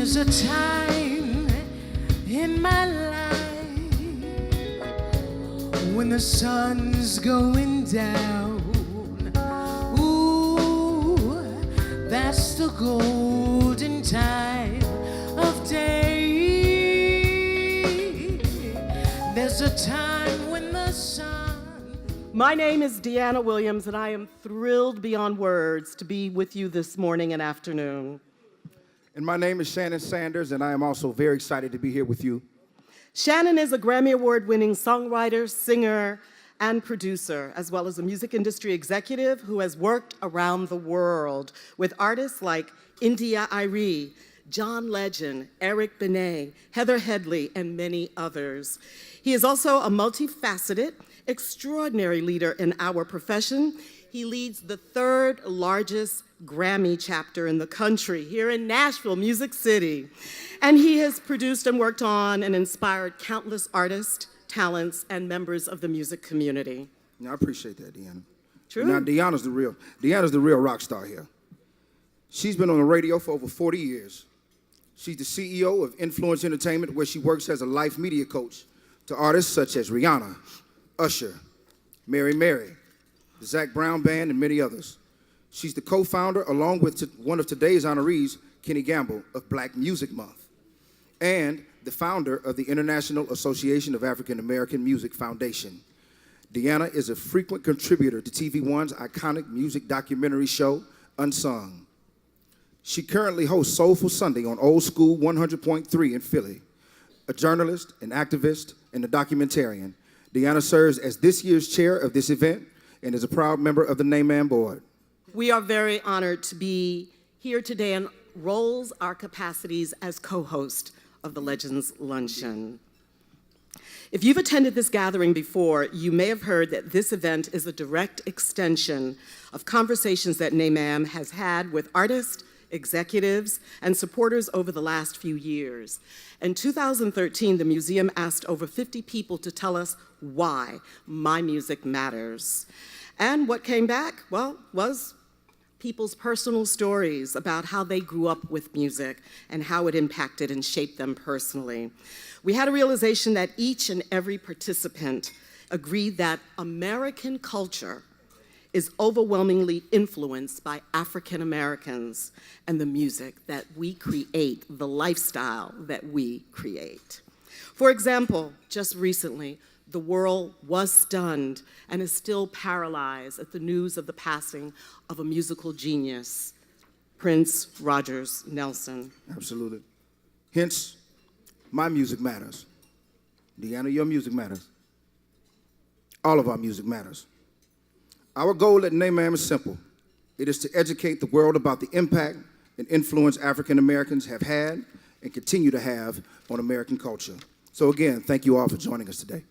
There's a time in my life when the sun's going down. Ooh, that's the golden time of day. There's a time when the sun... My name is Deanna Williams, and I am thrilled beyond words to be with you this morning and afternoon. And my name is Shannon Sanders, and I am also very excited to be here with you. Shannon is a Grammy Award-winning songwriter, singer, and producer, as well as a music industry executive who has worked around the world with artists like India Arie, John Legend, Eric Benet, Heather Headley, and many others. He is also a multifaceted, extraordinary leader in our profession. He leads the third largest Grammy chapter in the country here in Nashville, Music City. And he has produced and worked on and inspired countless artists, talents, and members of the music community. I appreciate that, Deanna. True. Now, Deanna's the real rock star here. She's been on the radio for over 40 years. She's the CEO of Influence Entertainment, where she works as a life media coach to artists such as Rihanna, Usher, Mary Mary, the Zac Brown Band, and many others. She's the co-founder, along with one of today's honorees, Kenny Gamble, of Black Music Month, and the founder of the International Association of African American Music Foundation. Deanna is a frequent contributor to TV One's iconic music documentary show, Unsung. She currently hosts Soulful Sunday on Old School 100.3 in Philly. A journalist, an activist, and a documentarian, Deanna serves as this year's chair of this event and is a proud member of the Name Man Board. We are very honored to be here today and rolls our capacities as co-host of the Legends Luncheon. If you've attended this gathering before, you may have heard that this event is a direct extension of conversations that NAMAM has had with artists, executives, and supporters over the last few years. In 2013, the museum asked over 50 people to tell us why my music matters. And what came back, well, was people's personal stories about how they grew up with music and how it impacted and shaped them personally. We had a realization that each and every participant agreed that American culture is overwhelmingly influenced by African Americans and the music that we create, the lifestyle that we create. For example, just recently, the world was stunned and is still paralyzed at the news of the passing of a musical genius, Prince Rogers Nelson. Absolutely. Hence, my music matters. Deanna, your music matters. All of our music matters. Our goal at NAMAM is simple. It is to educate the world about the impact and influence African Americans have had and continue to have on American culture. So again, thank you all for joining us today.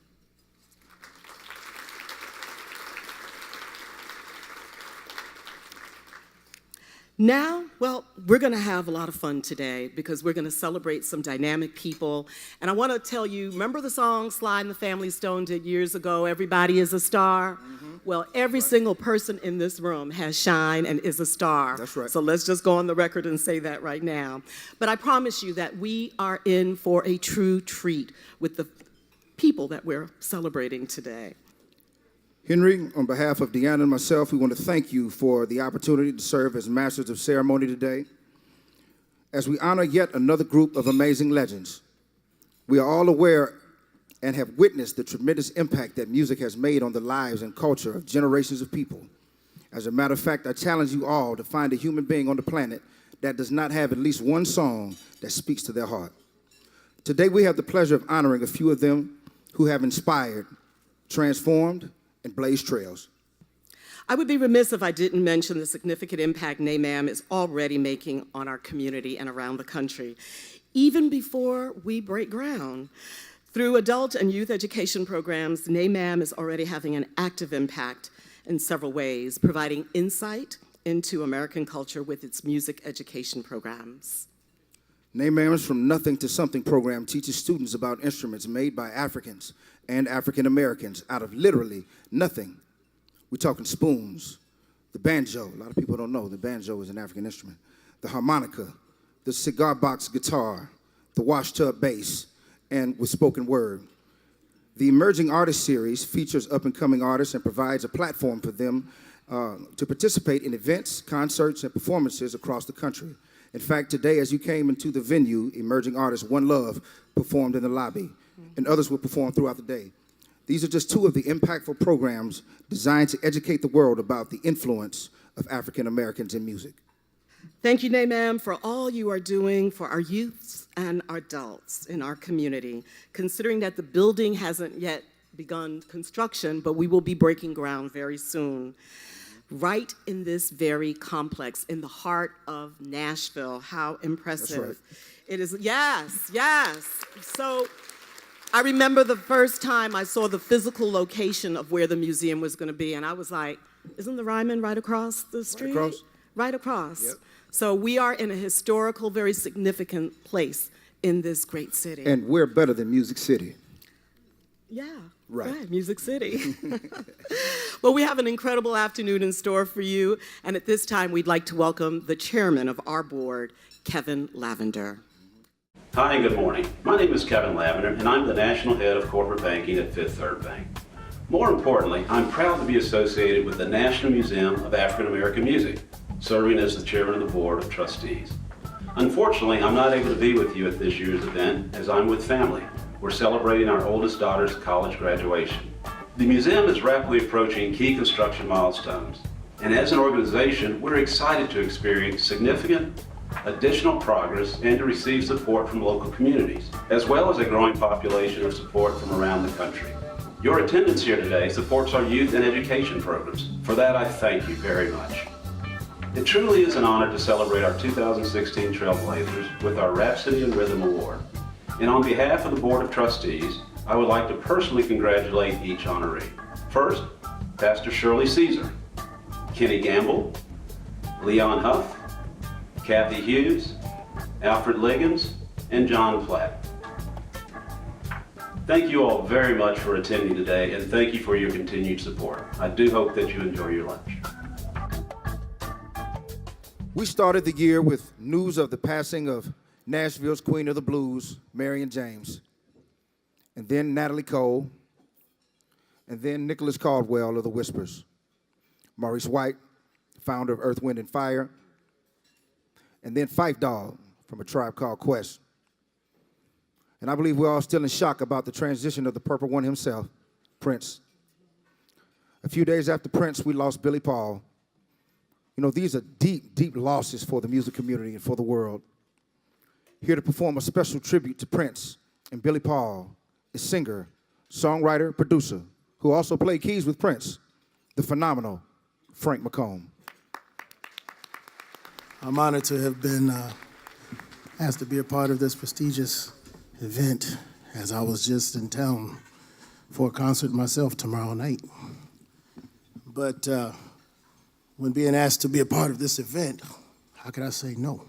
Now, well, we're going to have a lot of fun today because we're going to celebrate some dynamic people. And I want to tell you, remember the song Sly and the Family Stone did years ago, Everybody is a Star? Mm-hmm. Well, every single person in this room has shine and is a star. That's right. So let's just go on the record and say that right now. But I promise you that we are in for a true treat with the people that we're celebrating today. Henry, on behalf of Deanna and myself, we want to thank you for the opportunity to serve as Masters of Ceremony today. As we honor yet another group of amazing legends, we are all aware and have witnessed the tremendous impact that music has made on the lives and culture of generations of people. As a matter of fact, I challenge you all to find a human being on the planet that does not have at least one song that speaks to their heart. Today, we have the pleasure of honoring a few of them who have inspired, transformed, and blazed trails. I would be remiss if I didn't mention the significant impact NAMAM is already making on our community and around the country, even before we break ground. Through adult and youth education programs, NAMAM is already having an active impact in several ways, providing insight into American culture with its music education programs. NAMAM's From Nothing to Something program teaches students about instruments made by Africans and African Americans out of literally nothing. We're talking spoons, the banjo. A lot of people don't know the banjo is an African instrument. The harmonica, the the cigar box guitar, the washtub bass, and with spoken word. The Emerging Artist Series features up-and-coming artists and provides a platform for them to participate in events, concerts, and performances across the country. In fact, today, as you came into the venue, Emerging Artists One Love performed in the lobby, and others will perform throughout the day. These are just two of the impactful programs designed to educate the world about the influence of African Americans in music. Thank you, Ma'am, for all you are doing for our youths and our adults in our community, considering that the building hasn't yet begun construction, but we will be breaking ground very soon. Right in this very complex, in the heart of Nashville. How impressive. That's right. It is, yes, yes. So I remember the first time I saw the physical location of where the museum was gonna be, and I was like, isn't the Ryman right across the street? Right across. Right across. Yep. So we are in a historical, very significant place in this great city. And we're better than Music City. Yeah, Right. Music City. Well, we have an incredible afternoon in store for you, and at this time, we'd like to welcome the chairman of our board, Kevin Lavender. Hi, and good morning. My name is Kevin Lavender, and I'm the National Head of Corporate Banking at Fifth Third Bank. More importantly, I'm proud to be associated with the National Museum of African American Music, serving as the chairman of the Board of Trustees. Unfortunately, I'm not able to be with you at this year's event as I'm with family. We're celebrating our oldest daughter's college graduation. The museum is rapidly approaching key construction milestones, and as an organization, we're excited to experience significant additional progress and to receive support from local communities, as well as a growing population of support from around the country. Your attendance here today supports our youth and education programs. For that, I thank you very much. It truly is an honor to celebrate our 2016 Trailblazers with our Rhapsody in Rhythm Award. And on behalf of the Board of Trustees, I would like to personally congratulate each honoree. First, Pastor Shirley Caesar, Kenny Gamble, Leon Huff, Kathy Hughes, Alfred Liggins, and John Platt. Thank you all very much for attending today, and thank you for your continued support. I do hope that you enjoy your lunch. We started the year with news of the passing of Nashville's Queen of the Blues, Marion James, and then Natalie Cole, and then Nicholas Caldwell of the Whispers, Maurice White, founder of Earth, Wind, and Fire, and then Fife Dog from A Tribe Called Quest. And I believe we're all still in shock about the transition of the Purple One himself, Prince. A few days after Prince, we lost Billy Paul. You know, these are deep, deep losses for the music community and for the world. Here to perform a special tribute to Prince and Billy Paul is singer, songwriter, producer, who also played keys with Prince, the phenomenal Frank McComb. I'm honored to have been asked to be a part of this prestigious event, as I was just in town for a concert myself tomorrow night. But when being asked to be a part of this event, how could I say no?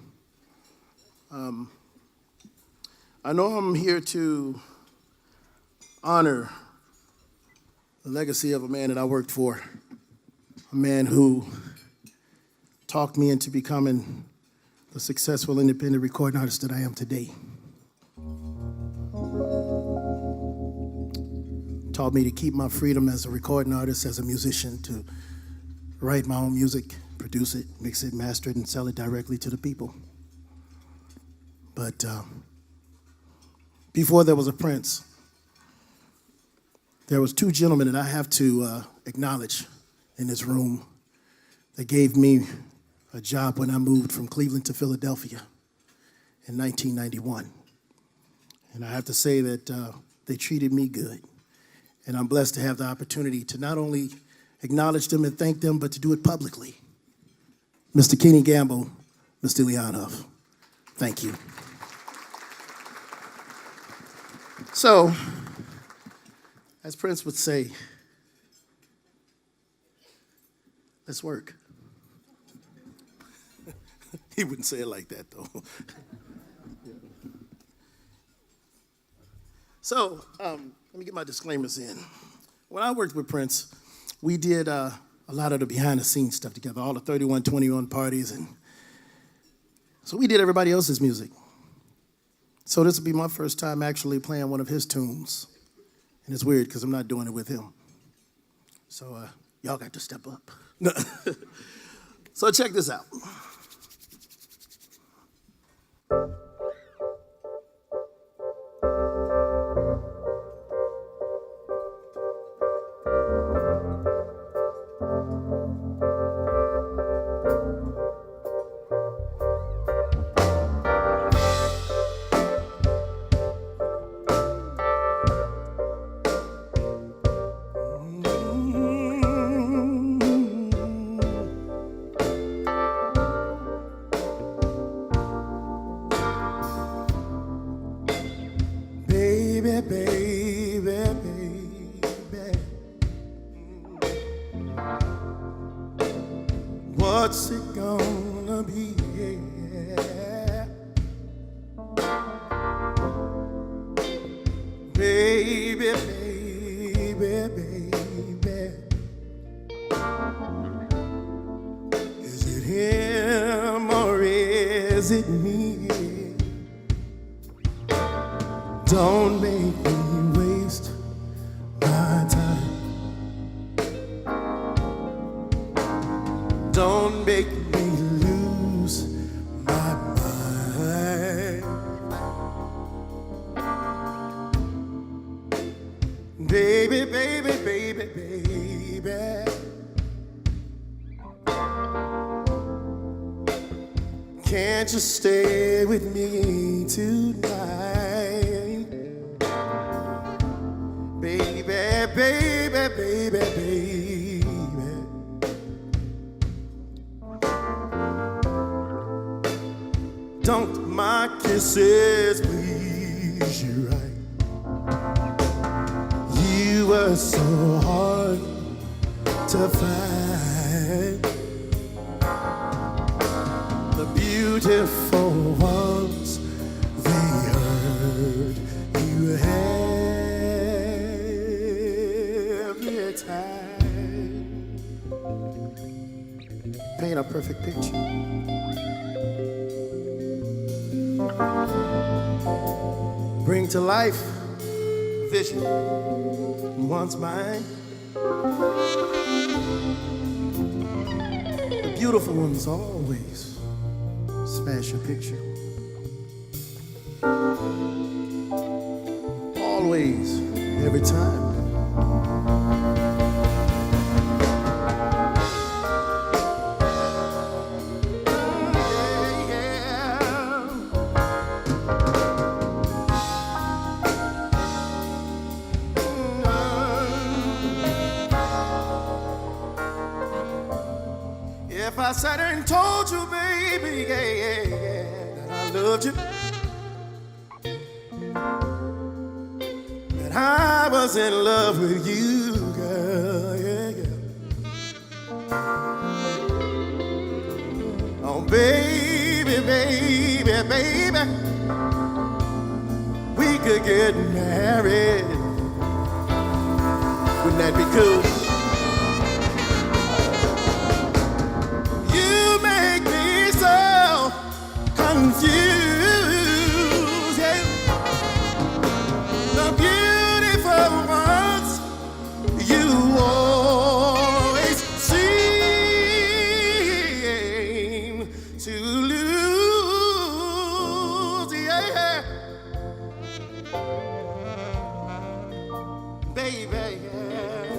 I know I'm here to honor the legacy of a man that I worked for, a man who talked me into becoming the successful independent recording artist that I am today. Taught me to keep my freedom as a recording artist, as a musician, to write my own music, produce it, mix it, master it, and sell it directly to the people. But before there was a Prince, there was two gentlemen that I have to acknowledge in this room that gave me a job when I moved from Cleveland to Philadelphia in 1991. And I have to say that they treated me good. And I'm blessed to have the opportunity to not only acknowledge them and thank them, but to do it publicly. Mr. Kenny Gamble, Mr. Leon Huff, thank you. So, as Prince would say, let's work. He wouldn't say it like that, though. So, let me get my disclaimers in. When I worked with Prince, we did a lot of the behind-the-scenes stuff together, all the 3121 parties and So we did everybody else's music. So this will be my first time actually playing one of his tunes. And it's weird because I'm not doing it with him. So y'all got to step up. So check this out. Baby, baby, baby, what's it gonna be? Baby, baby, baby, is it him or is it me? Don't make me waste my time. Don't make me lose my mind. Baby, baby, baby, baby, can't you stay with me tonight? Baby, baby, baby, baby, don't my kisses please you right? You were so hard to find. The beautiful ones, they hurt you every time. Paint a perfect picture. Bring to life vision once mine. The beautiful ones always smash your picture. Always, every time. If I sat and told you, baby, that I loved you, that I was in love with you, girl, Oh, baby, baby, baby, we could get married. Wouldn't that be cool? Confused, yeah. The beautiful ones you always seem to lose, yeah. Baby, yeah.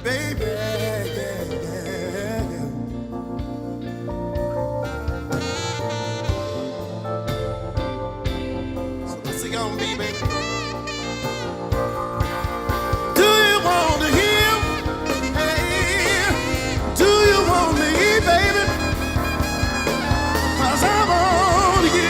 Baby, gonna be, baby. Do you want to hear? Hey, do you want me, baby? 'Cause I want you.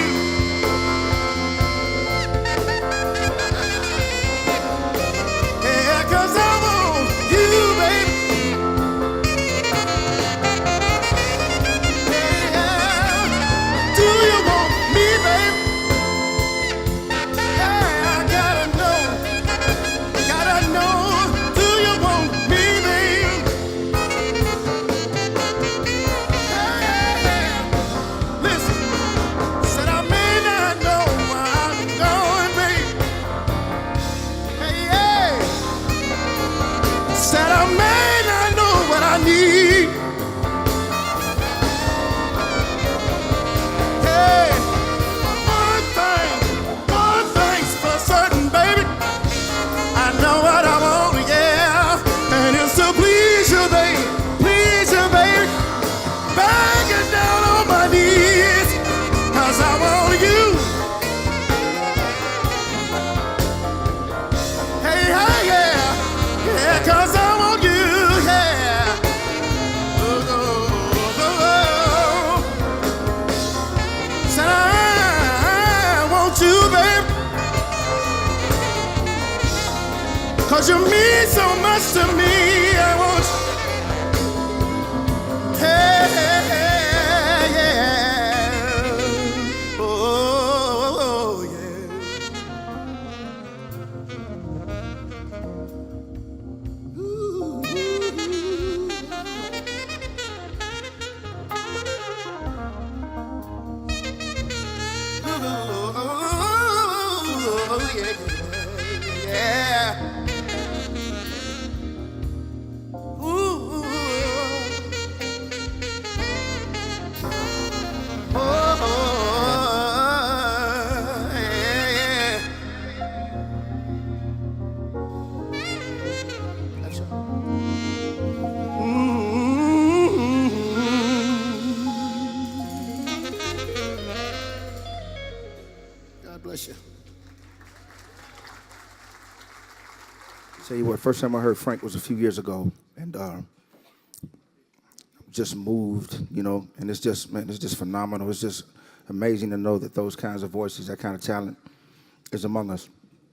Said I want you, babe, 'cause you mean so much to me. I want you. Hey, hey, hey, yeah. Oh, yeah. Ooh. Oh, yeah, yeah. Ooh. Oh, yeah, yeah. That's right. God bless you. Tell you what, first time I heard Frank was a few years ago, and just moved, you know, and it's just, man, it's just phenomenal. It's just amazing to know that those kinds of voices, that kind of talent is among us.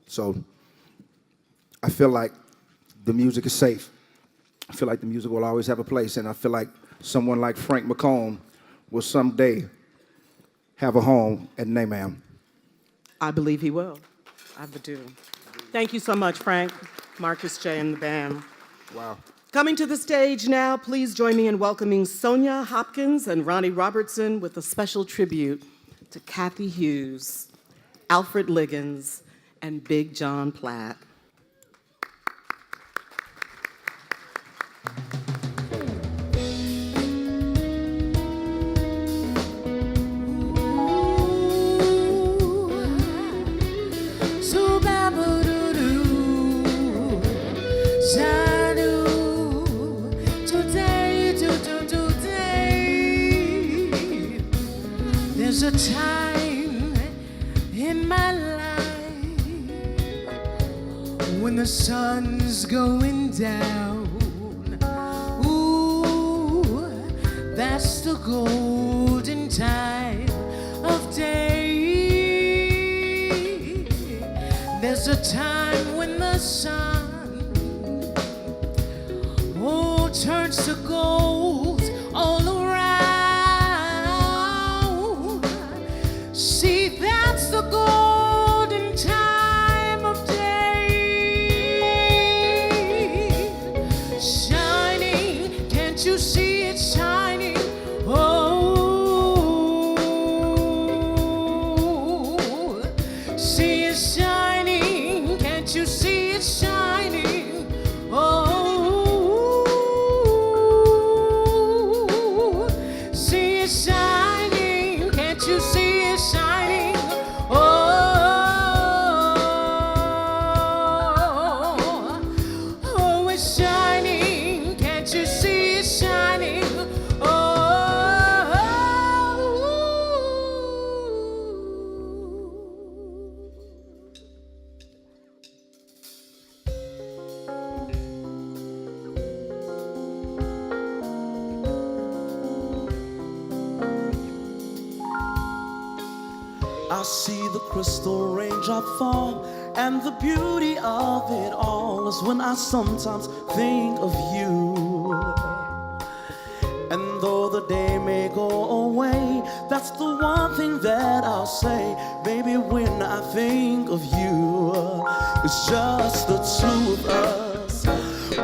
So I feel like the music is safe. I feel like the music will always have a place, and I feel like someone like Frank McComb will someday have a home at NAMM. I believe he will. I do. Thank you so much, Frank, Marcus J. and the band. Wow. Coming to the stage now, please join me in welcoming Sonia Hopkins and Ronnie Robertson with a special tribute to Kathy Hughes, Alfred Liggins, and Big John Platt. There's a time in my life when the sun's going down. Ooh, that's the golden time of day. There's a time when the sun, oh, turns to gold all around. See, that's the golden time of day. Shining, can't you see it shining? Oh, see it shining, can't you see it shining? Oh, see it shining, can't you see it shining? Oh, it's shining, can't you see it shining? I see the crystal raindrop fall, and the beauty of it all is when I sometimes think of you. And though the day may go away, that's the one thing that I'll say, baby, when I think of you. It's just the two of us.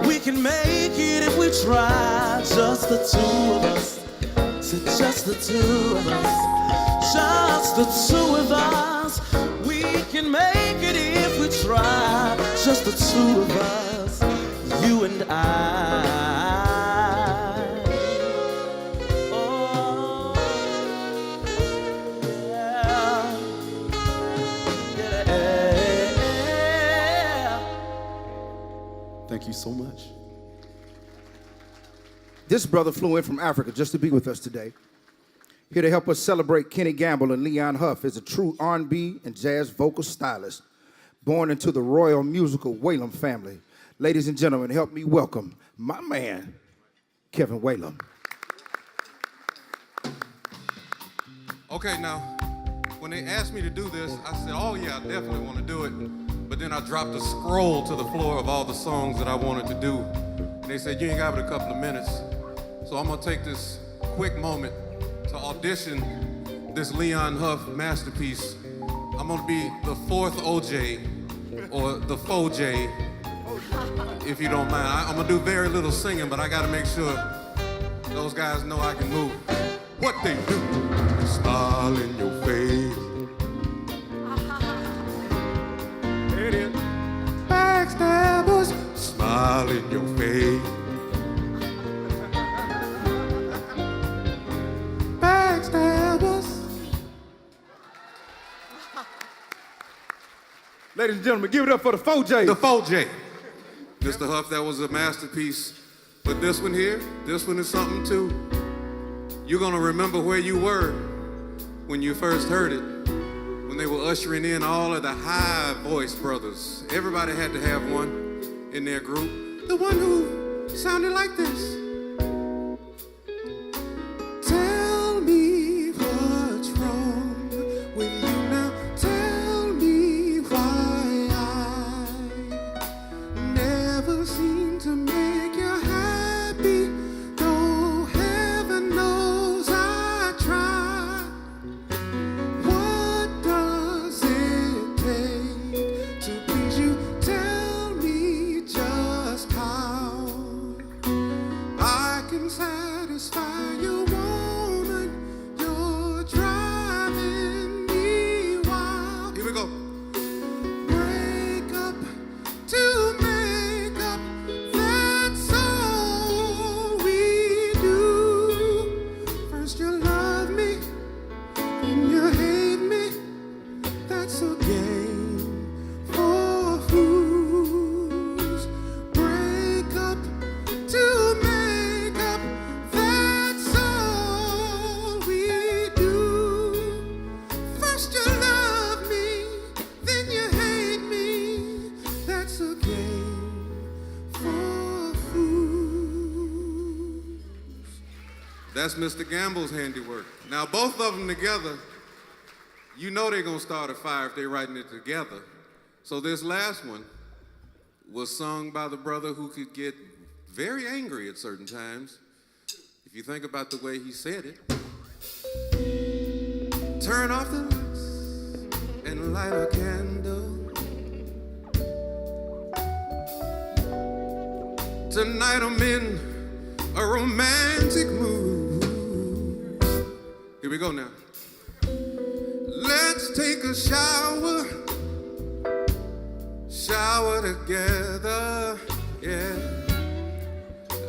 We can make it if we try, just the two of us. So just the two of us. Just the two of us. We can make it if we try. Just the two of us, you and I. Oh, yeah. Yeah. Thank you so much. This brother flew in from Africa just to be with us today. Here to help us celebrate Kenny Gamble and Leon Huff is a true R&B and jazz vocal stylist, born into the royal musical Whalum family. Ladies and gentlemen, help me welcome my man, Kevin Whalum. Okay, now, when they asked me to do this, I said, oh yeah, I definitely want to do it. But then I dropped a scroll to the floor of all the songs that I wanted to do. And they said, you ain't got but a couple of minutes. So I'm gonna take this quick moment to audition this Leon Huff masterpiece. I'm gonna be the fourth OJ, or the faux J, if you don't mind. I'm gonna do very little singing, but I gotta make sure those guys know I can move. What they do, smile in your face. There it is. Backstabbers, smile in your face. Backstabbers. Ladies and gentlemen, give it up for the 4J. The 4J. Mr. Huff, that was a masterpiece. But this one here, this one is something too. You're gonna remember where you were when you first heard it, when they were ushering in all of the high voice brothers. Everybody had to have one in their group. The one who sounded like this. Tell me what's wrong with you now. Tell me why I never seem to make you happy. Though heaven knows I try. What does it take to please you? Tell me just how I can satisfy you, woman. You're driving me wild. Here we go. Break up to make up, that's all we do. First you love me, then you hate me. That's a game for fools. Break up to make up, that's all we do. First you love me, then you hate me. That's a game for fools. That's Mr. Gamble's handiwork. Now both of them together, you know they're gonna start a fire if they're writing it together. So this last one was sung by the brother who could get very angry at certain times. If you think about the way he said it. Turn off the lights and light a candle. Tonight I'm in a romantic mood. Here we go now. Let's take a shower together, yeah.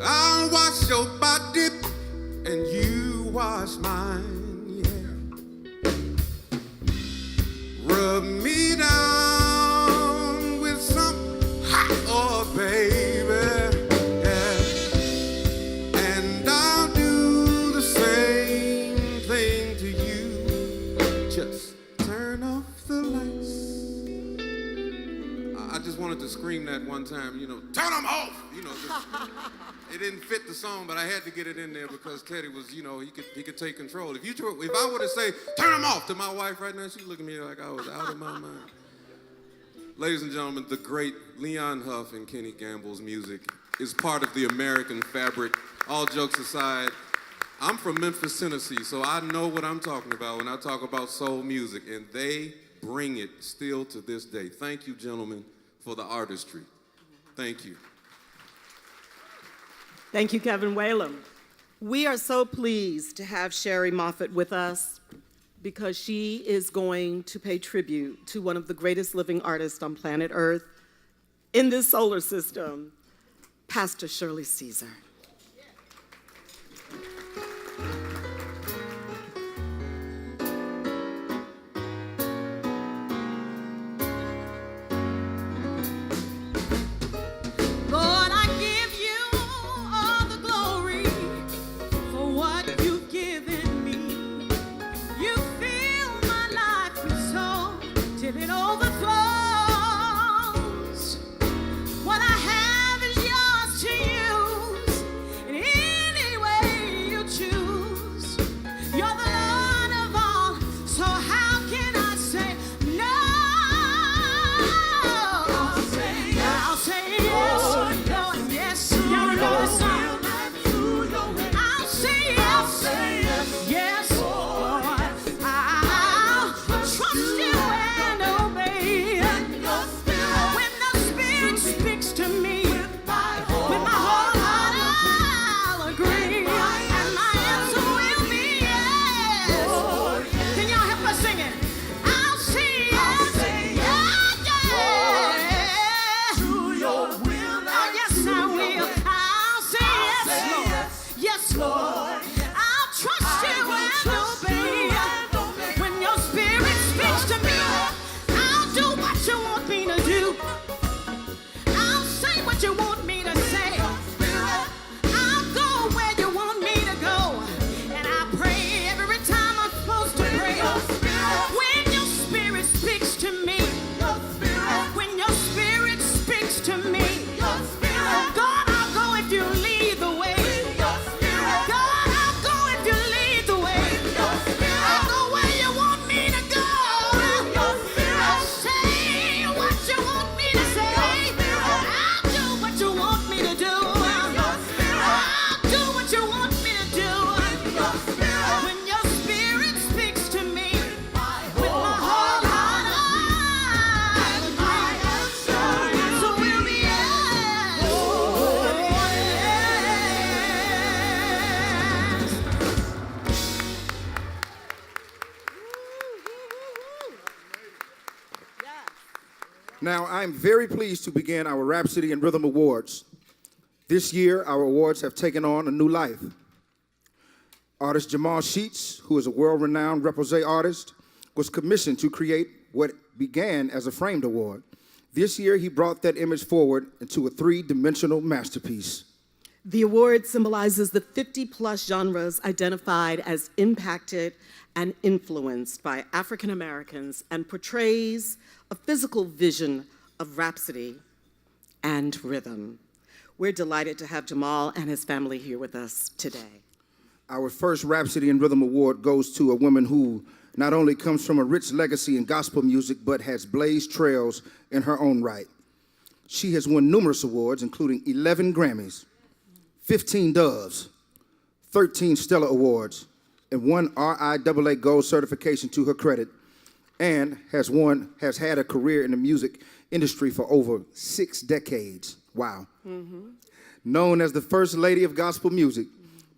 I'll wash your body and you wash mine, yeah. Rub me down with some hot oil, baby, yeah. And I'll do the same thing to you. Just turn off the lights. I just wanted to scream that one time, you know, turn them off, you know. Just, it didn't fit the song, but I had to get it in there because Teddy was, you know, he could take control. If I were to say, turn them off to my wife right now, she'd look at me like I was out of my mind. Ladies and gentlemen, the great Leon Huff and Kenny Gamble's music is part of the American fabric. All jokes aside, I'm from Memphis, Tennessee, so I know what I'm talking about when I talk about soul music, and they bring it still to this day. Thank you, gentlemen, for the artistry. Thank you. Thank you, Kevin Whalum. We are so pleased to have Sherry Moffett with us because she is going to pay tribute to one of the greatest living artists on planet Earth in this solar system, Pastor Shirley Caesar. Lord, I give you all the glory for what you've given me. You fill my life with soul till it overflows. What I have is yours to use. Now, I'm very pleased to begin our Rhapsody in Rhythm Awards. This year, our awards have taken on a new life. Artist Jamal Sheets, who is a world-renowned repose artist, was commissioned to create what began as a framed award. This year, he brought that image forward into a three-dimensional masterpiece. The award symbolizes the 50-plus genres identified as impacted and influenced by African Americans and portrays a physical vision of rhapsody and rhythm. We're delighted to have Jamal and his family here with us today. Our first Rhapsody in Rhythm Award goes to a woman who not only comes from a rich legacy in gospel music, but has blazed trails in her own right. She has won numerous awards, including 11 Grammys, 15 Doves, 13 Stellar Awards, and one RIAA Gold certification to her credit, and has had a career in the music industry for over 6 decades. Wow. Known as the First Lady of Gospel Music,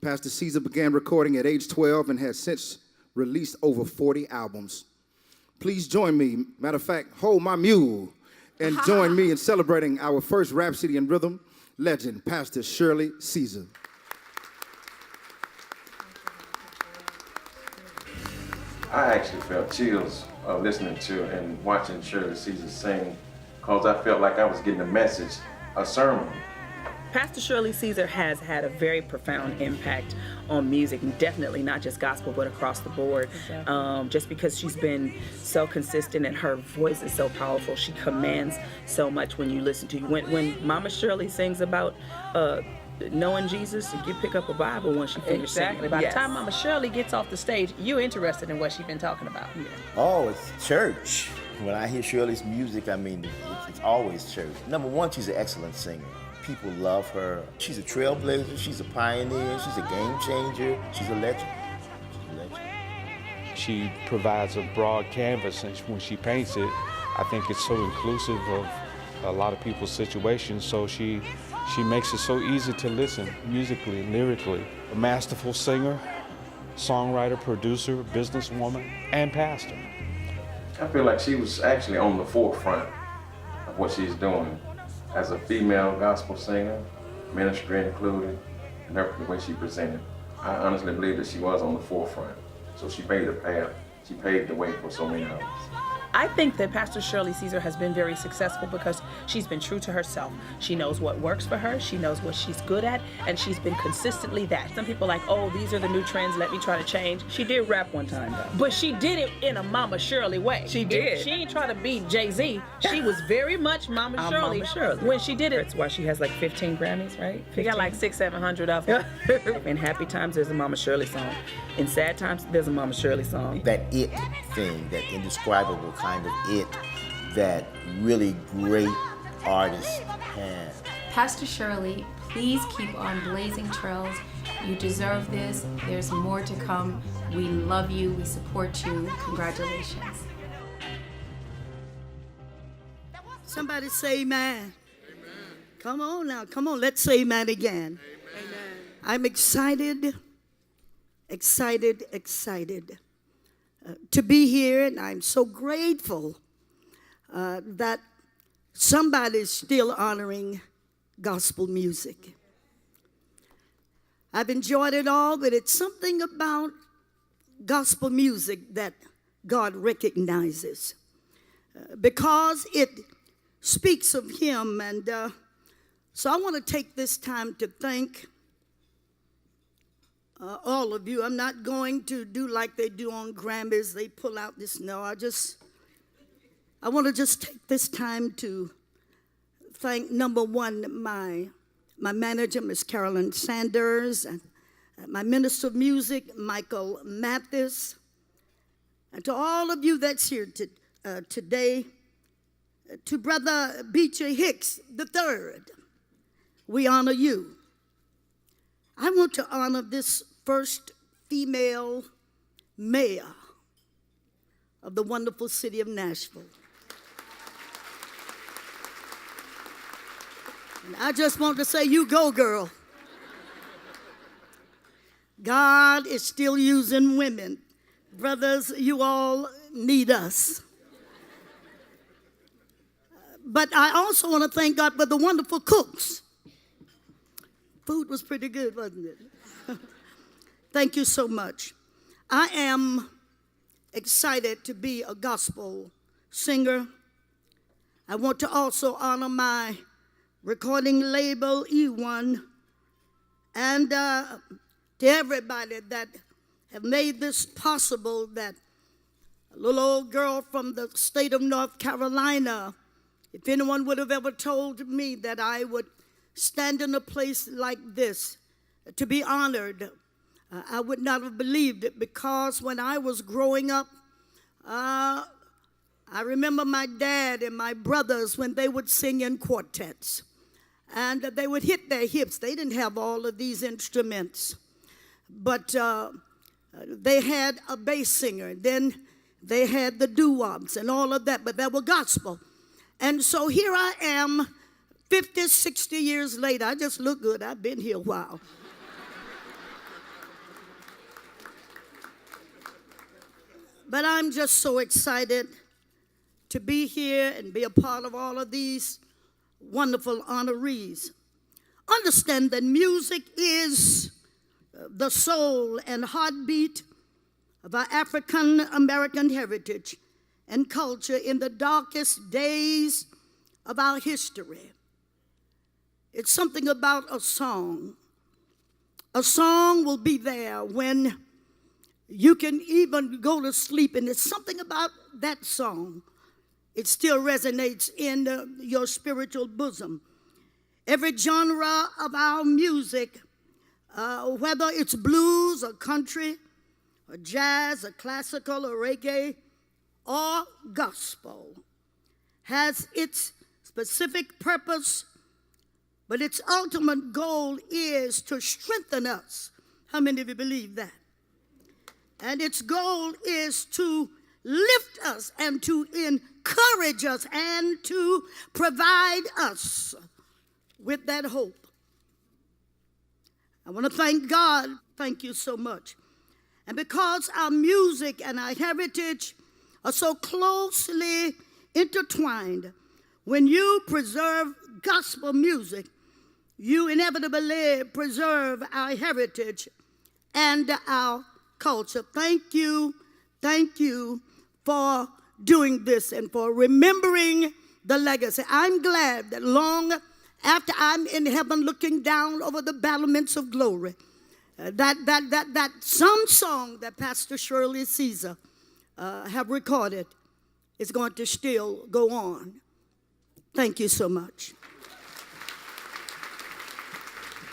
Pastor Caesar began recording at age 12 and has since released over 40 albums. Please join me, matter of fact, hold my mule, and join me in celebrating our first Rhapsody in Rhythm legend, Pastor Shirley Caesar. I actually felt chills listening to and watching Shirley Caesar sing, because I felt like I was getting a message, a sermon. Pastor Shirley Caesar has had a very profound impact on music, definitely not just gospel, but across the board. Just because she's been so consistent and her voice is so powerful, she commands so much when you listen to you. When Mama Shirley sings about knowing Jesus, you pick up a Bible when she finishes singing. By Yes. the time Mama Shirley gets off the stage, you're interested in what she's been talking about. Yeah. Oh, it's church. When I hear Shirley's music, I mean, it's always church. Number one, she's an excellent singer. People love her. She's a trailblazer. She's a pioneer. She's a game changer. She's a legend. She's a legend. She provides a broad canvas, and when she paints it, I think it's so inclusive of a lot of people's situations, so she makes it so easy to listen musically, lyrically. A masterful singer, songwriter, producer, businesswoman, and pastor. I feel like she was actually on the forefront of what she's doing as a female gospel singer, ministry included, and the way she presented. I honestly believe that she was on the forefront. So she paved the path. She paved the way for so many others. I think that Pastor Shirley Caesar has been very successful because she's been true to herself. She knows what works for her, she knows what she's good at, and she's been consistently that. Some people are like, oh, these are the new trends, let me try to change. She did rap one time, though. But she did it in a Mama Shirley way. She did. She ain't trying to be Jay-Z. She was very much Mama Shirley, Mama Shirley when she did it. That's why she has like 15 Grammys, right? She got like 600-700 of them. In happy times, there's a Mama Shirley song. In sad times, there's a Mama Shirley song. That it thing, that indescribable kind of it that really great artists have. Pastor Shirley, please keep on blazing trails. You deserve this. There's more to come. We love you. We support you. Congratulations. Somebody say amen. Amen. Come on now. Come on. Let's say amen again. Amen. I'm excited to be here, and I'm so grateful that somebody's still honoring gospel music. I've enjoyed it all, but it's something about gospel music that God recognizes because it speaks of Him. And so I want to take this time to thank all of you. I'm not going to do like they do on Grammys. They pull out this. No, I want to just take this time to thank, number one, my manager, Miss Carolyn Sanders, and my minister of music, Michael Mathis, and to all of you that's here today, to Brother Beecher Hicks III, we honor you. I want to honor this first female mayor of the wonderful city of Nashville. And I just want to say, you go, girl. God is still using women. Brothers, you all need us. But I also want to thank God for the wonderful cooks. Food was pretty good, wasn't it? Thank you so much. I am excited to be a gospel singer. I want to also honor my recording label, E1, and to everybody that have made this possible, that a little old girl from the state of North Carolina, if anyone would have ever told me that I would stand in a place like this to be honored, I would not have believed it, because when I was growing up, I remember my dad and my brothers when they would sing in quartets, and they would hit their hips. They didn't have all of these instruments, but they had a bass singer. Then they had the doo-wops and all of that, but that were gospel. And so here I am, 50, 60 years later. I just look good. I've been here a while. But I'm just so excited to be here and be a part of all of these wonderful honorees. Understand that music is the soul and heartbeat of our African American heritage and culture in the darkest days of our history. It's something about a song. A song will be there when you can even go to sleep, and it's something about that song. It still resonates in your spiritual bosom. Every genre of our music, whether it's blues or country or jazz or classical or reggae or gospel, has its specific purpose, but its ultimate goal is to strengthen us. How many of you believe that? And its goal is to lift us and to encourage us and to provide us with that hope. I want to thank God. Thank you so much. And because our music and our heritage are so closely intertwined, when you preserve gospel music, you inevitably preserve our heritage and our culture. Thank you for doing this and for remembering the legacy. I'm glad that long after I'm in heaven looking down over the battlements of glory, that some song that Pastor Shirley Caesar have recorded is going to still go on. Thank you so much.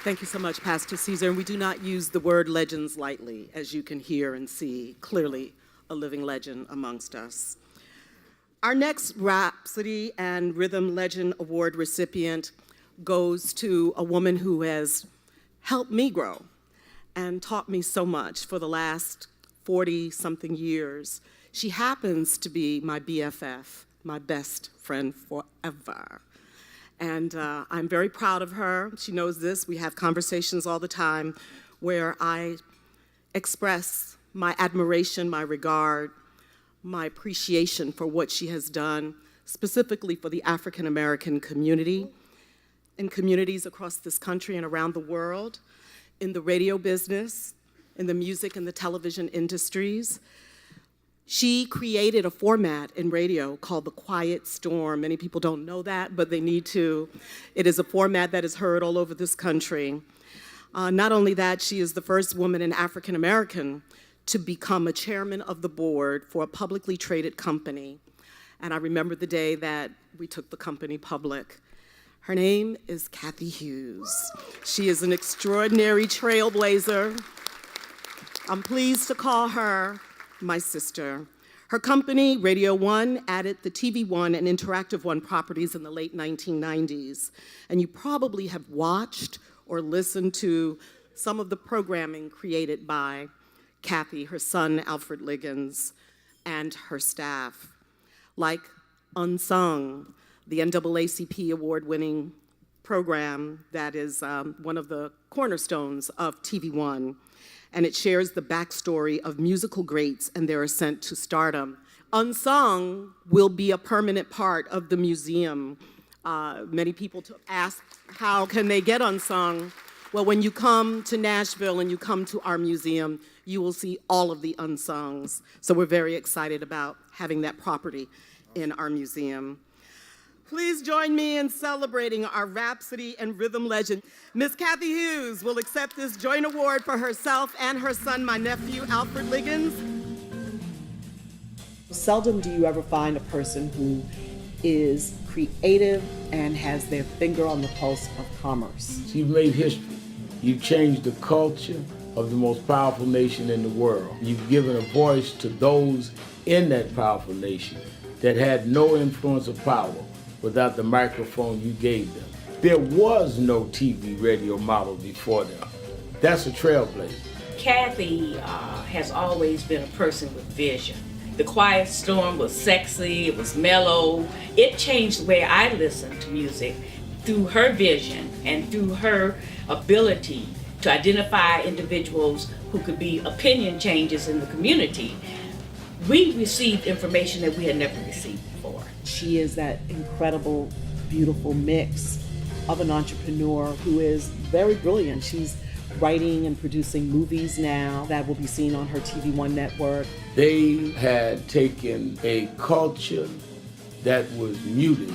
Thank you so much, Pastor Caesar. And we do not use the word legends lightly, as you can hear and see, clearly a living legend amongst us. Our next Rhapsody and Rhythm Legend Award recipient goes to a woman who has helped me grow and taught me so much for the last 40-something years. She happens to be my BFF, my best friend forever. And I'm very proud of her. She knows this. We have conversations all the time where I express my admiration, my regard, my appreciation for what she has done, specifically for the African American community and communities across this country and around the world, in the radio business, in the music and the television industries. She created a format in radio called The Quiet Storm. Many people don't know that, but they need to. It is a format that is heard all over this country. Not only that, she is the first woman in African American to become a chairman of the board for a publicly traded company. And I remember the day that we took the company public. Her name is Cathy Hughes. She is an extraordinary trailblazer. I'm pleased to call her my sister. Her company, Radio One, added the TV One and Interactive One properties in the late 1990s. And you probably have watched or listened to some of the programming created by Cathy, her son, Alfred Liggins, and her staff, like Unsung, the NAACP award-winning program that is one of the cornerstones of TV One. And it shares the backstory of musical greats and their ascent to stardom Unsung will be a permanent part of the museum. Many people ask, how can they get Unsung? Well, when you come to Nashville and you come to our museum, you will see all of the Unsungs. So we're very excited about having that property in our museum. Please join me in celebrating our Rhapsody and Rhythm legend. Miss Kathy Hughes will accept this joint award for herself and her son, my nephew, Alfred Liggins. Seldom do you ever find a person who is creative and has their finger on the pulse of commerce. You've made history. You've changed the culture of the most powerful nation in the world. You've given a voice to those in that powerful nation that had no influence or power without the microphone you gave them. There was no TV radio model before them. That's a trailblazer. Kathy has always been a person with vision. The Quiet Storm was sexy, it was mellow. It changed the way I listen to music through her vision and through her ability to identify individuals who could be opinion changers in the community. We received information that we had never received before. She is that incredible, beautiful mix of an entrepreneur who is very brilliant. She's writing and producing movies now that will be seen on her TV One network. They had taken a culture that was muted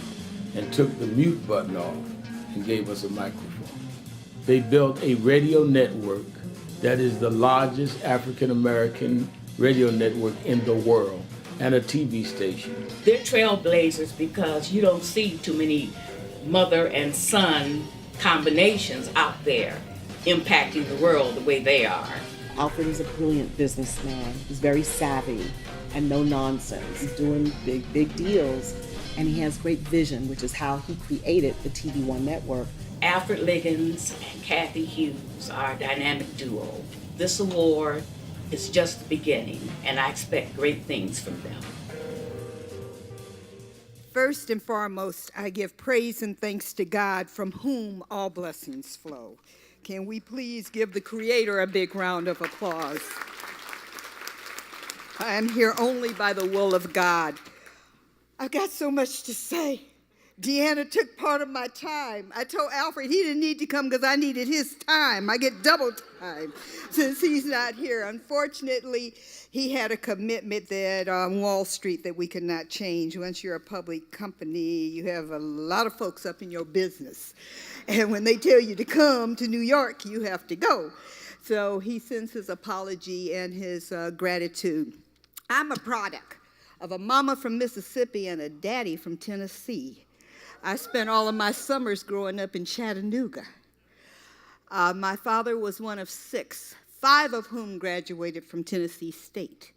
and took the mute button off and gave us a microphone. They built a radio network that is the largest African American radio network in the world, and a TV station. They're trailblazers because you don't see too many mother and son combinations out there impacting the world the way they are. Alfred is a brilliant businessman. He's very savvy and no nonsense. He's doing big deals, and he has great vision, which is how he created the TV One network. Alfred Liggins and Kathy Hughes are a dynamic duo. This award is just the beginning, and I expect great things from them. First and foremost, I give praise and thanks to God, from whom all blessings flow. Can we please give the Creator a big round of applause? I am here only by the will of God. I've got so much to say. Deanna took part of my time. I told Alfred he didn't need to come because I needed his time. I get double time since he's not here. Unfortunately, he had a commitment that on Wall Street that we could not change. Once you're a public company, you have a lot of folks up in your business. And when they tell you to come to New York, you have to go. So he sends his apology and his gratitude. I'm a product of a mama from Mississippi and a daddy from Tennessee. I spent all of my summers growing up in Chattanooga. My father was one of 6, 5 of whom graduated from Tennessee State.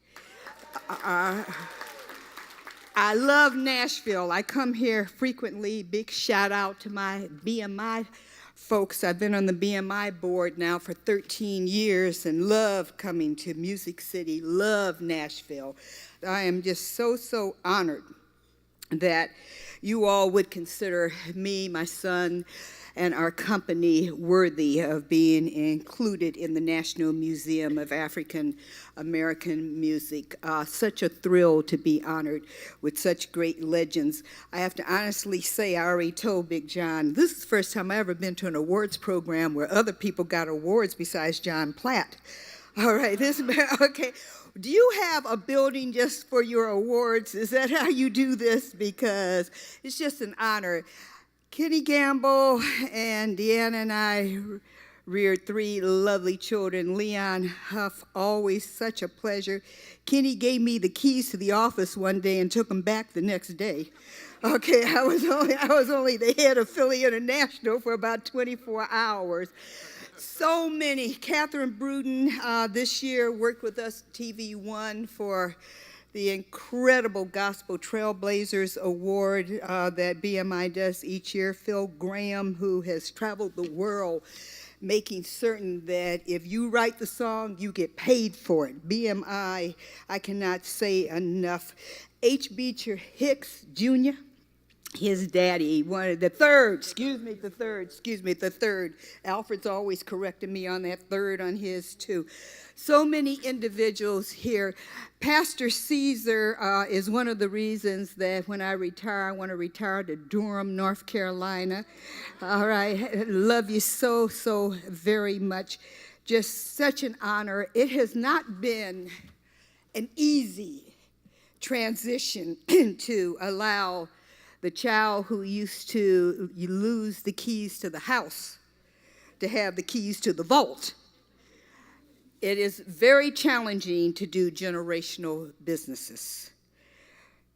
I love Nashville. I come here frequently. Big shout out to my BMI folks. I've been on the BMI board now for 13 years and love coming to Music City, love Nashville. I am just so honored that you all would consider me, my son, and our company worthy of being included in the National Museum of African American Music. Such a thrill to be honored with such great legends. I have to honestly say, I already told Big John, this is the first time I've ever been to an awards program where other people got awards besides John Platt. All right, okay. Do you have a building just for your awards? Is that how you do this? Because it's just an honor. Kenny Gamble and Deanna and I reared 3 lovely children. Leon Huff, always such a pleasure. Kenny gave me the keys to the office one day and took them back the next day. Okay, I was only the head of Philly International for about 24 hours. So many. Catherine Bruden this year worked with us at TV One for the incredible Gospel Trailblazers Award that BMI does each year. Phil Graham, who has traveled the world making certain that if you write the song, you get paid for it. BMI, I cannot say enough. H. Beecher Hicks, Jr., his daddy, the third. Alfred's always correcting me on that third on his too. So many individuals here. Pastor Caesar is one of the reasons that when I retire, I want to retire to Durham, North Carolina. All right, love you so, so very much. Just such an honor. It has not been an easy transition to allow the child who used to lose the keys to the house to have the keys to the vault. It is very challenging to do generational businesses.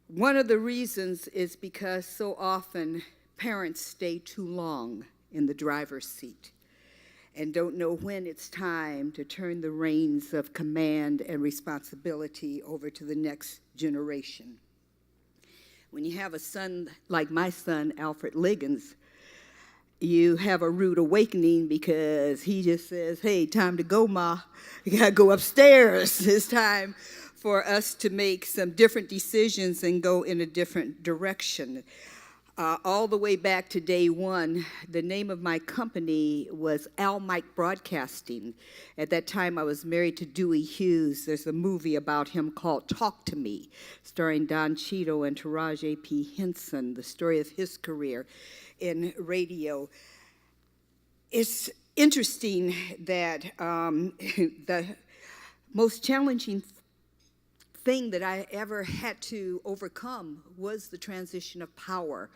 One of the reasons is because so often parents stay too long in the driver's seat and don't know when it's time to turn the reins of command and responsibility over to the next generation. When you have a son like my son, Alfred Liggins, you have a rude awakening because he just says, hey, time to go, Ma. You gotta go upstairs. It's time for us to make some different decisions and go in a different direction. All the way back to day one, the name of my company was Al Mike Broadcasting. At that time, I was married to Dewey Hughes. There's a movie about him called Talk to Me, starring Don Cheadle and Taraji P. Henson, the story of his career in radio. It's interesting that the most challenging thing that I ever had to overcome was the transition of power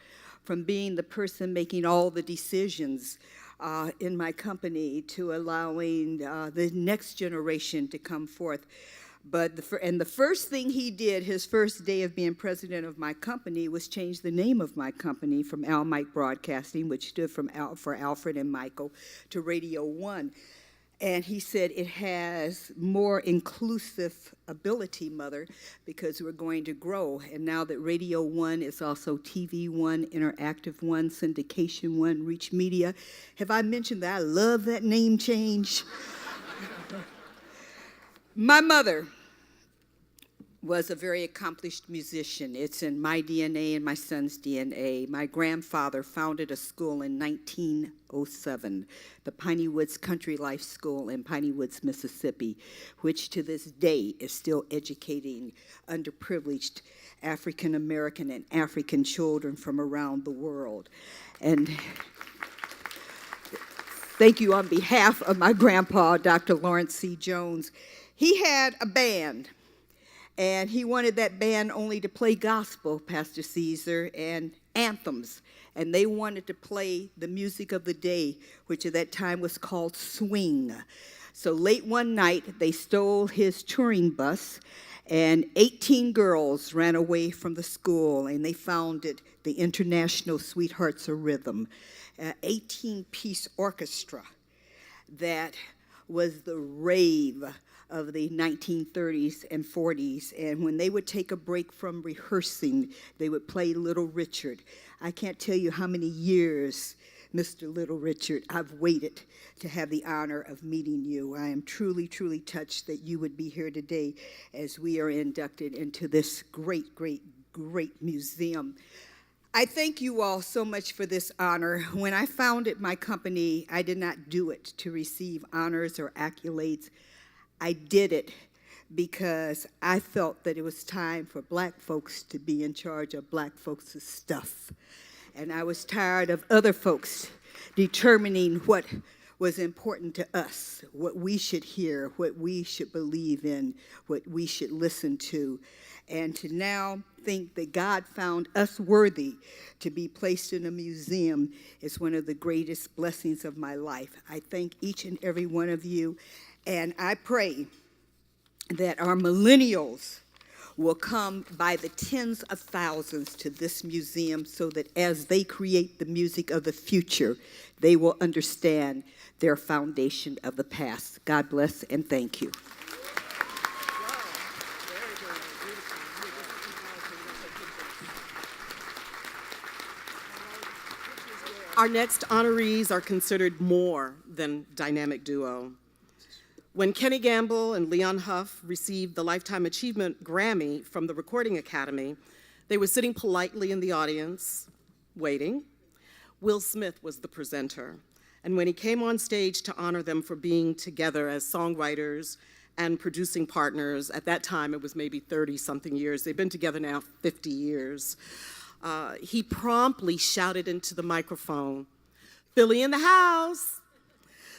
from being the person making all the decisions in my company to allowing the next generation to come forth. But the first thing he did, his first day of being president of my company, was change the name of my company from Al Mike Broadcasting, which stood for Alfred and Michael, to Radio One. And he said, it has more inclusive ability, Mother, because we're going to grow. And now that Radio One is also TV One, Interactive One, Syndication One, Reach Media. Have I mentioned that I love that name change? My mother was a very accomplished musician. It's in my DNA and my son's DNA. My grandfather founded a school in 1907, the Piney Woods Country Life School in Piney Woods, Mississippi, which to this day is still educating underprivileged African American and African children from around the world. And thank you on behalf of my grandpa, Dr. Lawrence C. Jones. He had a band. And he wanted that band only to play gospel, Pastor Caesar, and anthems. And they wanted to play the music of the day, which at that time was called swing. So late one night, they stole his touring bus, and 18 girls ran away from the school, and they founded the International Sweethearts of Rhythm, an 18-piece orchestra that was the rave of the 1930s and 40s, and when they would take a break from rehearsing, they would play Little Richard. I can't tell you how many years, Mr. Little Richard, I've waited to have the honor of meeting you. I am truly, truly touched that you would be here today as we are inducted into this great, great, great museum. I thank you all so much for this honor. When I founded my company, I did not do it to receive honors or accolades. I did it because I felt that it was time for black folks to be in charge of black folks' stuff. And I was tired of other folks determining what was important to us, what we should hear, what we should believe in, what we should listen to. And to now think that God found us worthy to be placed in a museum is one of the greatest blessings of my life. I thank each and every one of you. And I pray that our millennials will come by the tens of thousands to this museum so that as they create the music of the future, they will understand their foundation of the past. God bless and thank you. Our next honorees are considered more than dynamic duo. When Kenny Gamble and Leon Huff received the Lifetime Achievement Grammy from the Recording Academy, they were sitting politely in the audience, waiting. Will Smith was the presenter. And when he came on stage to honor them for being together as songwriters and producing partners, at that time it was maybe 30-something years. They've been together now 50 years. He promptly shouted into the microphone, "Philly in the house."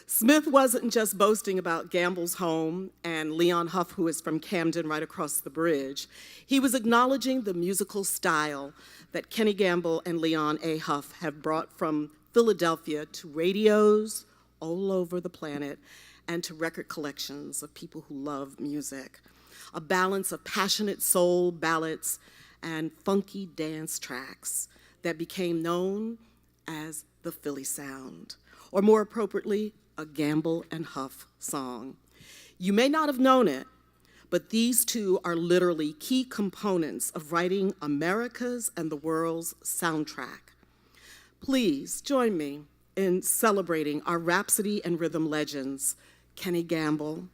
Smith wasn't just boasting about Gamble's home and Leon Huff, who is from Camden right across the bridge. He was acknowledging the musical style that Kenny Gamble and Leon A. Huff have brought from Philadelphia to radios all over the planet and to record collections of people who love music. A balance of passionate soul ballads and funky dance tracks that became known as the Philly sound, or more appropriately, a Gamble and Huff song. You may not have known it, but these two are literally key components of writing America's and the world's soundtrack. Please join me in celebrating our Rhapsody and Rhythm legends, Kenny Gamble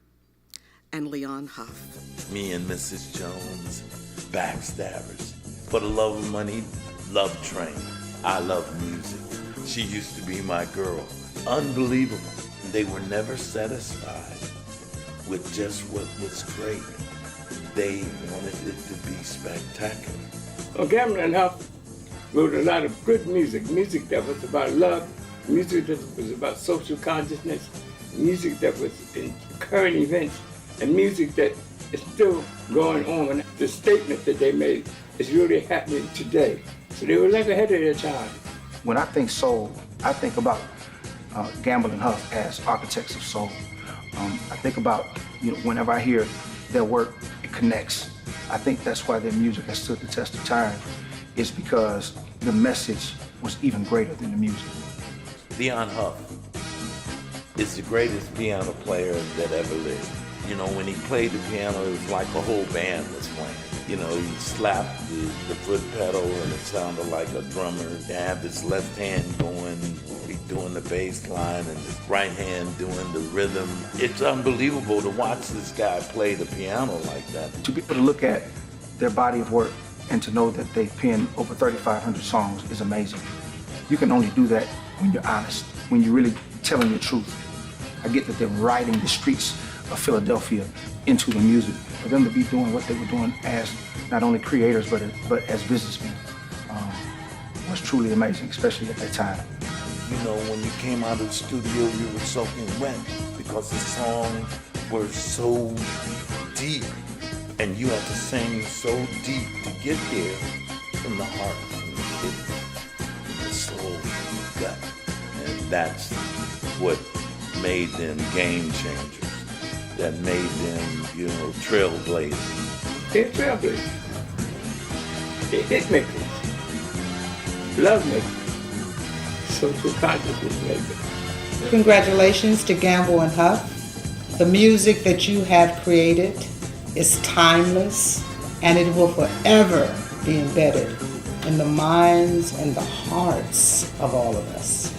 and Leon Huff. Me and Mrs. Jones, backstabbers. For the love of money, love train. I love music. She used to be my girl. Unbelievable. They were never satisfied with just what was great. They wanted it to be spectacular. Well, Gamble and Huff wrote a lot of good music, music that was about love, music that was about social consciousness, music that was in current events, and music that is still going on. The statement that they made is really happening today. So they were like ahead of their time. When I think soul, I think about Gamble and Huff as architects of soul. I think about, whenever I hear their work, it connects. I think that's why their music has stood the test of time, is because the message was even greater than the music. Leon Huff is the greatest piano player that ever lived. When he played the piano, it was like a whole band was playing. He slapped the foot pedal and it sounded like a drummer. He had his left hand doing the bass line and his right hand doing the rhythm. It's unbelievable to watch this guy play the piano like that. To be able to look at their body of work and to know that they've penned over 3,500 songs is amazing. You can only do that when you're honest, when you're really telling the truth. I get that they're riding the streets of Philadelphia into the music. For them to be doing what they were doing as not only creators, but as businessmen was truly amazing, especially at that time. When you came out of the studio, you were soaking wet because the songs were so deep, and you had to sing so deep to get there from the heart, from the kidney, from the soul, from the gut. And that's what made them game changers, that made them, trailblazers. They're trailblazers. They're hit makers, love makers, social consciousness makers. Congratulations to Gamble and Huff. The music that you have created is timeless, and it will forever be embedded in the minds and the hearts of all of us.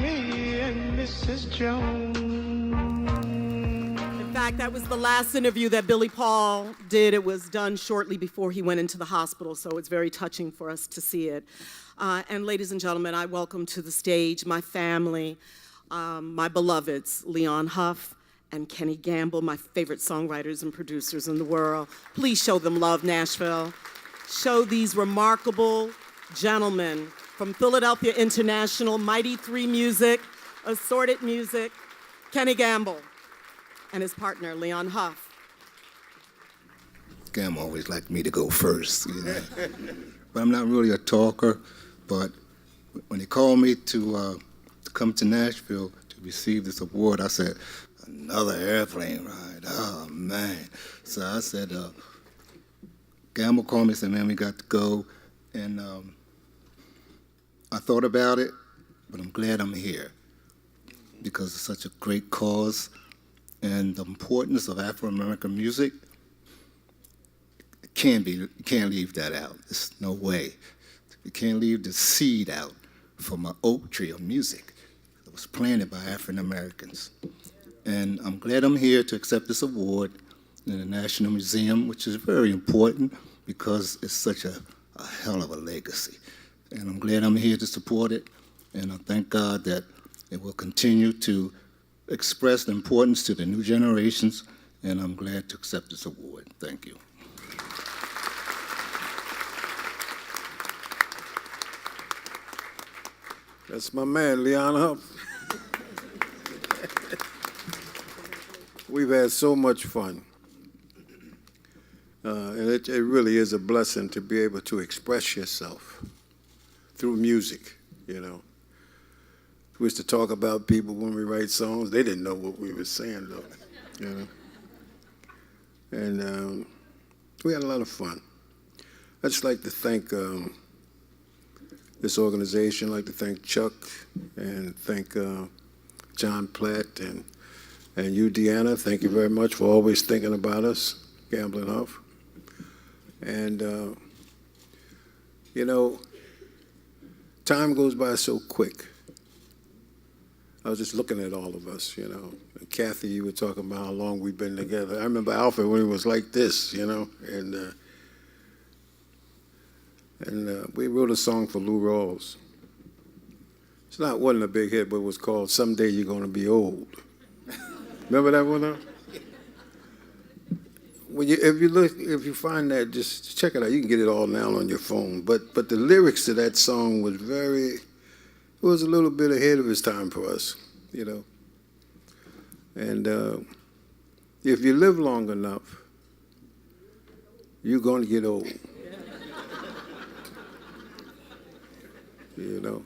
Me and Mrs. Jones. In fact, that was the last interview that Billy Paul did. It was done shortly before he went into the hospital, so it's very touching for us to see it. And ladies and gentlemen, I welcome to the stage my family, my beloveds, Leon Huff and Kenny Gamble, my favorite songwriters and producers in the world. Please show them love, Nashville. Show these remarkable gentlemen from Philadelphia International, Mighty 3 Music, Assorted Music, Kenny Gamble, and his partner, Leon Huff. Gamble always liked me to go first, But I'm not really a talker, but when he called me to come to Nashville to receive this award, I said, another airplane ride, oh man. So I said, Gamble called me and said, man, we got to go. And I thought about it, but I'm glad I'm here because it's such a great cause. And the importance of Afro-American music, you can't leave that out. There's no way. You can't leave the seed out from an oak tree of music that was planted by African Americans. And I'm glad I'm here to accept this award in the National Museum, which is very important because it's such a hell of a legacy. And I'm glad I'm here to support it, and I thank God that it will continue to express the importance to the new generations, and I'm glad to accept this award. Thank you. That's my man, Leon Huff. We've had so much fun. And it really is a blessing to be able to express yourself through music, you know. We used to talk about people when we write songs. They didn't know what we were saying, though, you know. And we had a lot of fun. I'd just like to thank this organization. I'd like to thank Chuck and thank John Platt and you, Deanna. Thank you very much for always thinking about us, Gambling Huff. And, you know, time goes by so quick. I was just looking at all of us, you know. And Kathy, you were talking about how long we've been together. I remember Alfred when he was like this, you know, and we wrote a song for Lou Rawls. Wasn't a big hit, but it was called "Someday You're Gonna Be Old." Remember that one? Huh? If you find that, just check it out. You can get it all now on your phone. But the lyrics to that song was it was a little bit ahead of its time for us, you know. And if you live long enough, you're going to get old. You know.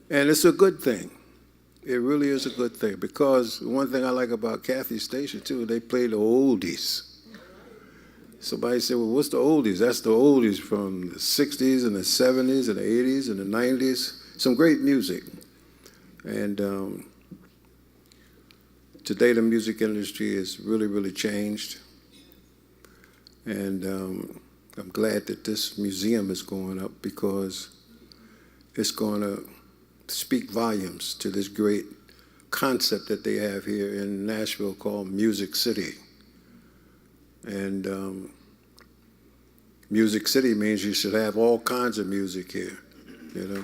And it's a good thing. It really is a good thing, because one thing I like about Kathy's station, too, they play the oldies. Somebody said, well, what's the oldies? That's the oldies from the 60s and the 70s and the 80s and the 90s. Some great music. And today the music industry has really, really changed. And I'm glad that this museum is going up, because it's going to speak volumes to this great concept that they have here in Nashville called Music City. And Music City means you should have all kinds of music here, you know.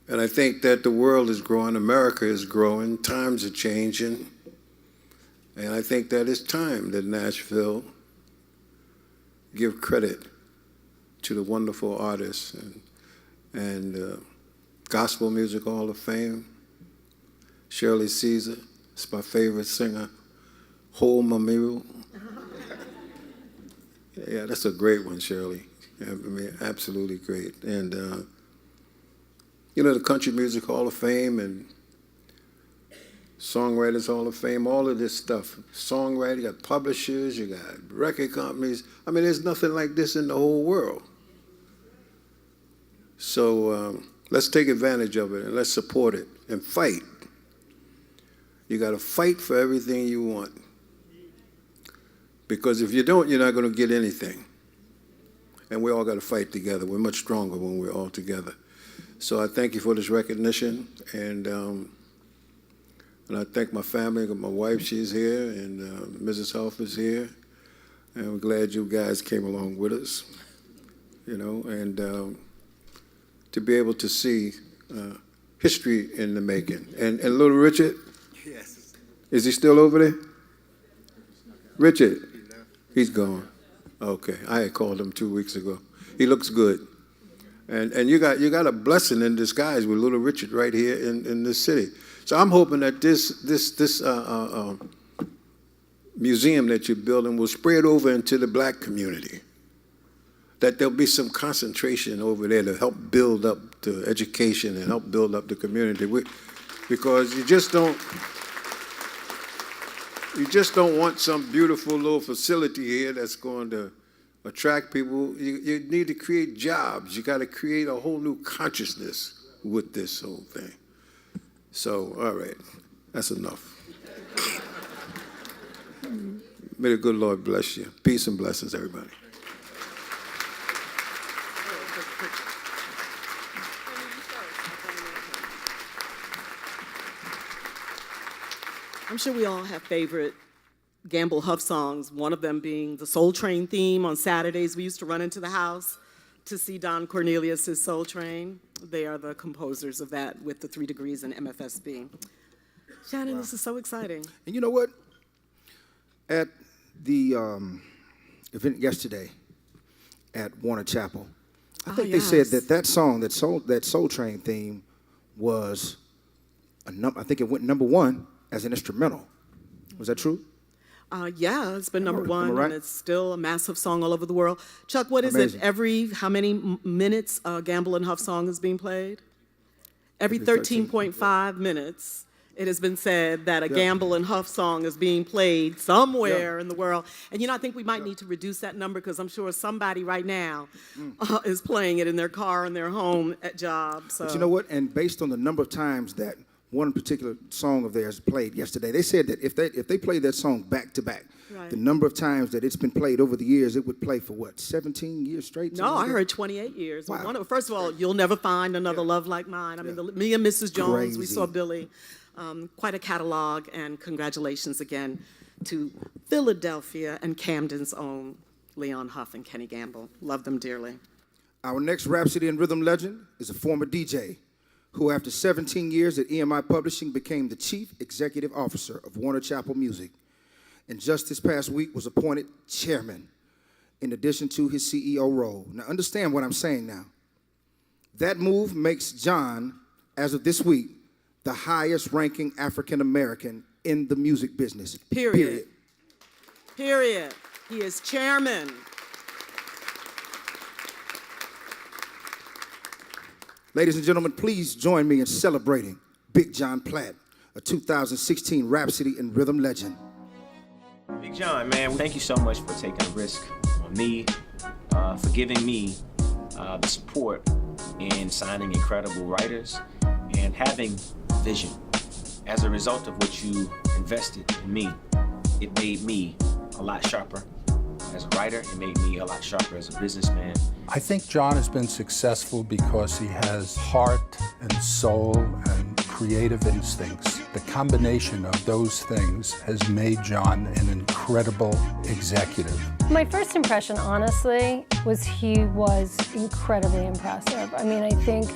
And I think that the world is growing, America is growing, times are changing, and I think that it's time that Nashville give credit to the wonderful artists and Gospel Music Hall of Fame. Shirley Caesar, it's my favorite singer. Ho Mamiru. Yeah, that's a great one, Shirley. I mean, absolutely great. And you know, the Country Music Hall of Fame and Songwriters Hall of Fame, all of this stuff. Songwriting, you got publishers, you got record companies. I mean, there's nothing like this in the whole world. So let's take advantage of it and let's support it and fight. You got to fight for everything you want. Because if you don't, you're not going to get anything. And we all got to fight together. We're much stronger when we're all together. So I thank you for this recognition, and I thank my family. My wife, she's here, and Mrs. Huff is here, and we're glad you guys came along with us, you know, and to be able to see history in the making. And little Richard, Yes. is he still over there? Richard, he's gone. Okay, I had called him 2 weeks ago. He looks good. And you got a blessing in disguise with little Richard right here in this city. So I'm hoping that this museum that you're building will spread over into the black community. That there'll be some concentration over there to help build up the education and help build up the community. Because you just don't want some beautiful little facility here that's going to attract people. You need to create jobs. You got to create a whole new consciousness with this whole thing. So, all right, that's enough. May the good Lord bless you. Peace and blessings, everybody. I'm sure we all have favorite Gamble Huff songs, one of them being the Soul Train theme. On Saturdays, we used to run into the house to see Don Cornelius's Soul Train. They are the composers of that with the 3 Degrees and MFSB. Shannon, this is so exciting. And you know what? At the event yesterday at Warner Chapel, I think they said that song, that Soul Train theme, was I think it went #1 as an instrumental. Was that true? Yeah, it's been #1, right? and it's still a massive song all over the world. Chuck, what is Amazing. it? How many minutes a Gamble and Huff song is being played? Every 13.5 minutes. It has been said that a Gamble and Huff song is being played somewhere in the world. And I think we might need to reduce that number because I'm sure somebody right now is playing it in their car, in their home, at job. So. But you know what? And based on the number of times that one particular song of theirs played yesterday, they said that if they played that song back to back, the number of times that it's been played over the years, it would play for what, 17 years straight? No, I heard 28 years. Wow. First of all, You'll Never Find Another Love Like Mine. I mean, me and Mrs. Jones, we saw Billy. Quite a catalog, and congratulations again to Philadelphia and Camden's own Leon Huff and Kenny Gamble. Love them dearly. Our next Rhapsody in Rhythm legend is a former DJ who, after 17 years at EMI Publishing, became the Chief Executive Officer of Warner Chapel Music, and just this past week was appointed chairman in addition to his CEO role. Now, understand what I'm saying now. That move makes John, as of this week, the highest ranking African American in the music business. Period. He is chairman. Ladies and gentlemen, please join me in celebrating Big John Platt, a 2016 Rhapsody in Rhythm legend. Big John, man, thank you so much for taking a risk on me, for giving me the support in signing incredible writers and having vision. As a result of what you invested in me, it made me a lot sharper as a writer. It made me a lot sharper as a businessman. I think John has been successful because he has heart and soul and creative instincts. The combination of those things has made John an incredible executive. My first impression, honestly, was he was incredibly impressive. I mean, I think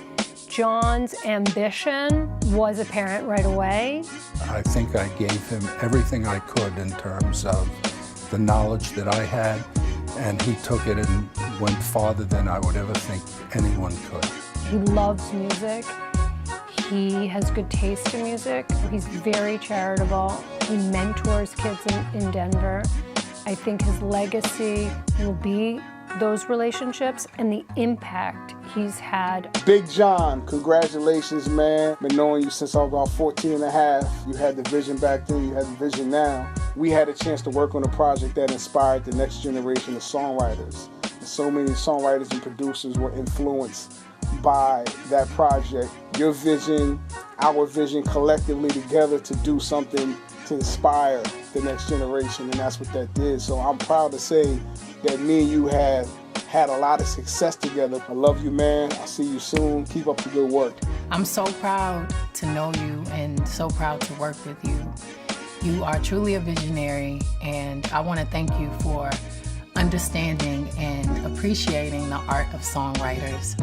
John's ambition was apparent right away. I think I gave him everything I could in terms of the knowledge that I had, and he took it and went farther than I would ever think anyone could. He loves music. He has good taste in music. He's very charitable. He mentors kids in Denver. I think his legacy will be those relationships and the impact he's had. Big John, congratulations, man. Been knowing you since I was about 14 and a half. You had the vision back then, you have the vision now. We had a chance to work on a project that inspired the next generation of songwriters. And so many songwriters and producers were influenced by that project. Your vision, our vision, collectively together to do something to inspire the next generation, and that's what that did. So I'm proud to say that me and you have had a lot of success together. I love you, man. I'll see you soon. Keep up the good work. I'm so proud to know you and so proud to work with you. You are truly a visionary, and I want to thank you for understanding and appreciating the art of songwriters.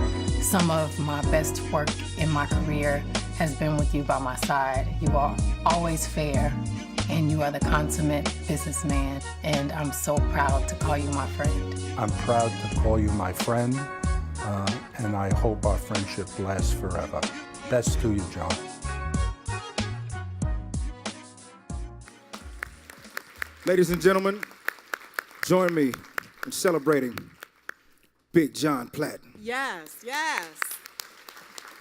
Some of my best work in my career has been with you by my side. You are always fair, and you are the consummate businessman, and I'm so proud to call you my friend. I'm proud to call you my friend, and I hope our friendship lasts forever. Best to you, John. Ladies and gentlemen, join me in celebrating Big John Platt. Yes.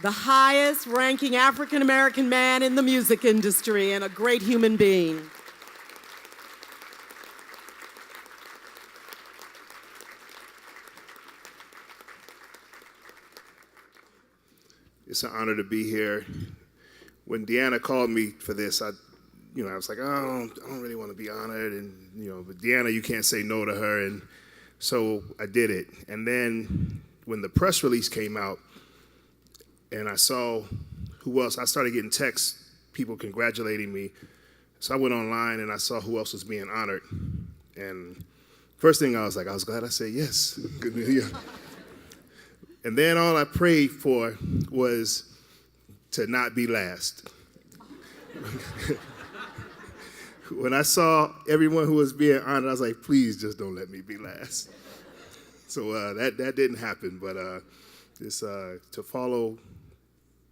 The highest ranking African American man in the music industry and a great human being. It's an honor to be here. When Deanna called me for this, I was like, oh, I don't really want to be honored, and but Deanna, you can't say no to her, and so I did it. And then when the press release came out and I saw who else, I started getting texts, people congratulating me. So I went online and I saw who else was being honored. And first thing I was glad I said yes. Yeah. And then all I prayed for was to not be last. When I saw everyone who was being honored, I was like, please just don't let me be last. So that didn't happen, but to follow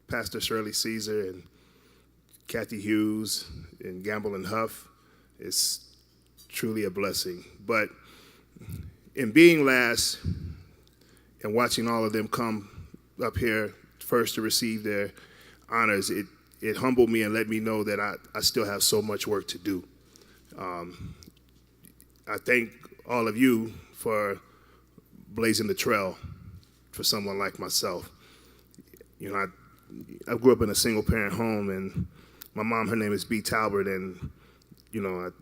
Pastor Shirley Caesar and Kathy Hughes and Gamble and Huff is truly a blessing. But in being last and watching all of them come up here first to receive their honors, it humbled me and let me know that I still have so much work to do. I thank all of you for blazing the trail for someone like myself. You know, I grew up in a single parent home, and my mom, her name is B. Talbert, and you know,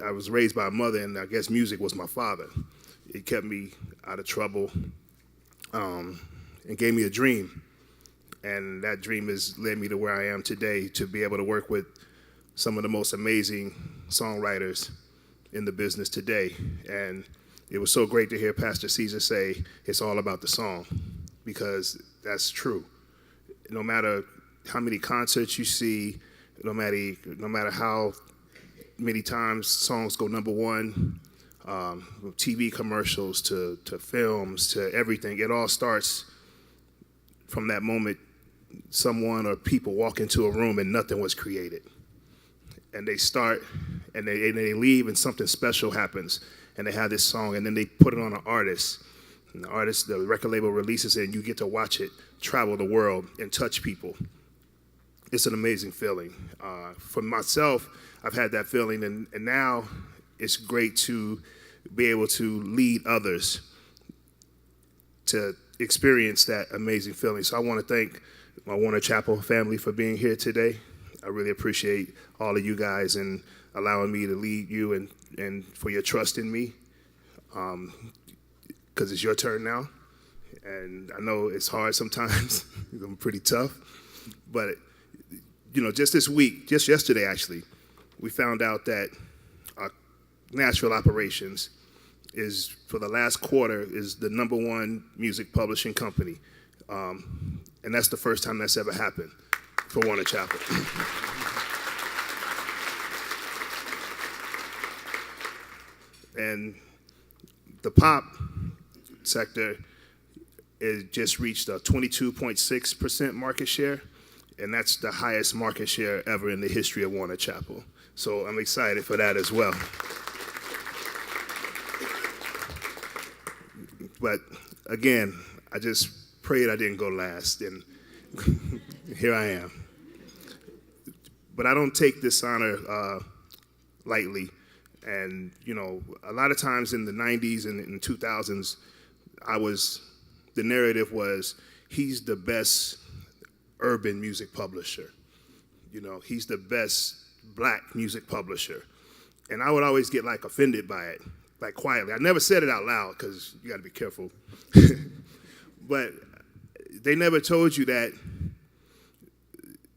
I was raised by a mother, and I guess music was my father. It kept me out of trouble and gave me a dream. And that dream has led me to where I am today, to be able to work with some of the most amazing songwriters in the business today. And it was so great to hear Pastor Caesar say it's all about the song, because that's true. No matter how many concerts you see, no matter how many times songs go number one, TV commercials to films to everything, it all starts from that moment someone or people walk into a room and nothing was created. And they start and they leave and something special happens, and they have this song, and then they put it on an artist. And the record label releases it, and you get to watch it travel the world and touch people. It's an amazing feeling. For myself, I've had that feeling, and now it's great to be able to lead others to experience that amazing feeling. So I want to thank my Warner Chapel family for being here today. I really appreciate all of you guys and allowing me to lead you and for your trust in me, because it's your turn now. And I know it's hard sometimes. I'm pretty tough. But, you know, just this week, just yesterday actually, we found out that our Nashville operations is, for the last quarter, is the #1 music publishing company. And that's the first time that's ever happened for Warner Chapel. And the pop sector is just reached a 22.6% market share, and that's the highest market share ever in the history of Warner Chapel. So I'm excited for that as well. But again, I just prayed I didn't go last, and here I am. But I don't take this honor lightly. And, you know, a lot of times in the 90s and in the 2000s, the narrative was, he's the best urban music publisher. You know, he's the best black music publisher. And I would always get, like, offended by it, like, quietly. I never said it out loud, because you got to be careful. But they never told you that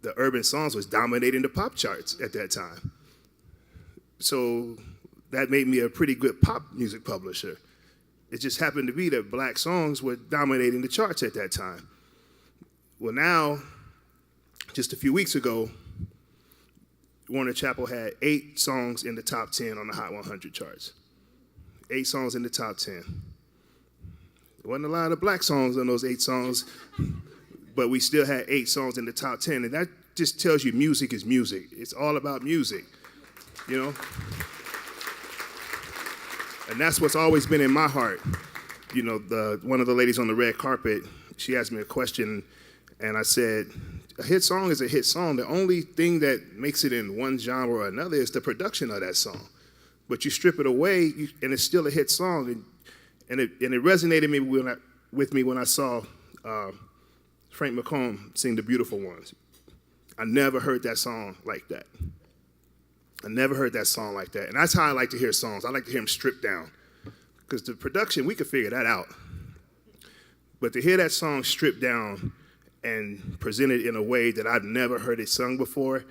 the urban songs was dominating the pop charts at that time. So that made me a pretty good pop music publisher. It just happened to be that black songs were dominating the charts at that time. Well, now, just a few weeks ago, Warner Chapel had 8 songs in the top 10 on the Hot 100 charts. 8 songs in the top 10. There wasn't a lot of black songs on those 8 songs, but we still had 8 songs in the top 10, and that just tells you music is music. It's all about music, you know? And that's what's always been in my heart. You know, one of the ladies on the red carpet, she asked me a question, and I said, a hit song is a hit song. The only thing that makes it in one genre or another is the production of that song. But you strip it away, and it's still a hit song. And it resonated with me when I saw Frank McComb sing The Beautiful Ones. I never heard that song like that. I never heard that song like that. And that's how I like to hear songs. I like to hear them stripped down. Because the production, we could figure that out. But to hear that song stripped down and presented in a way that I've never heard it sung before,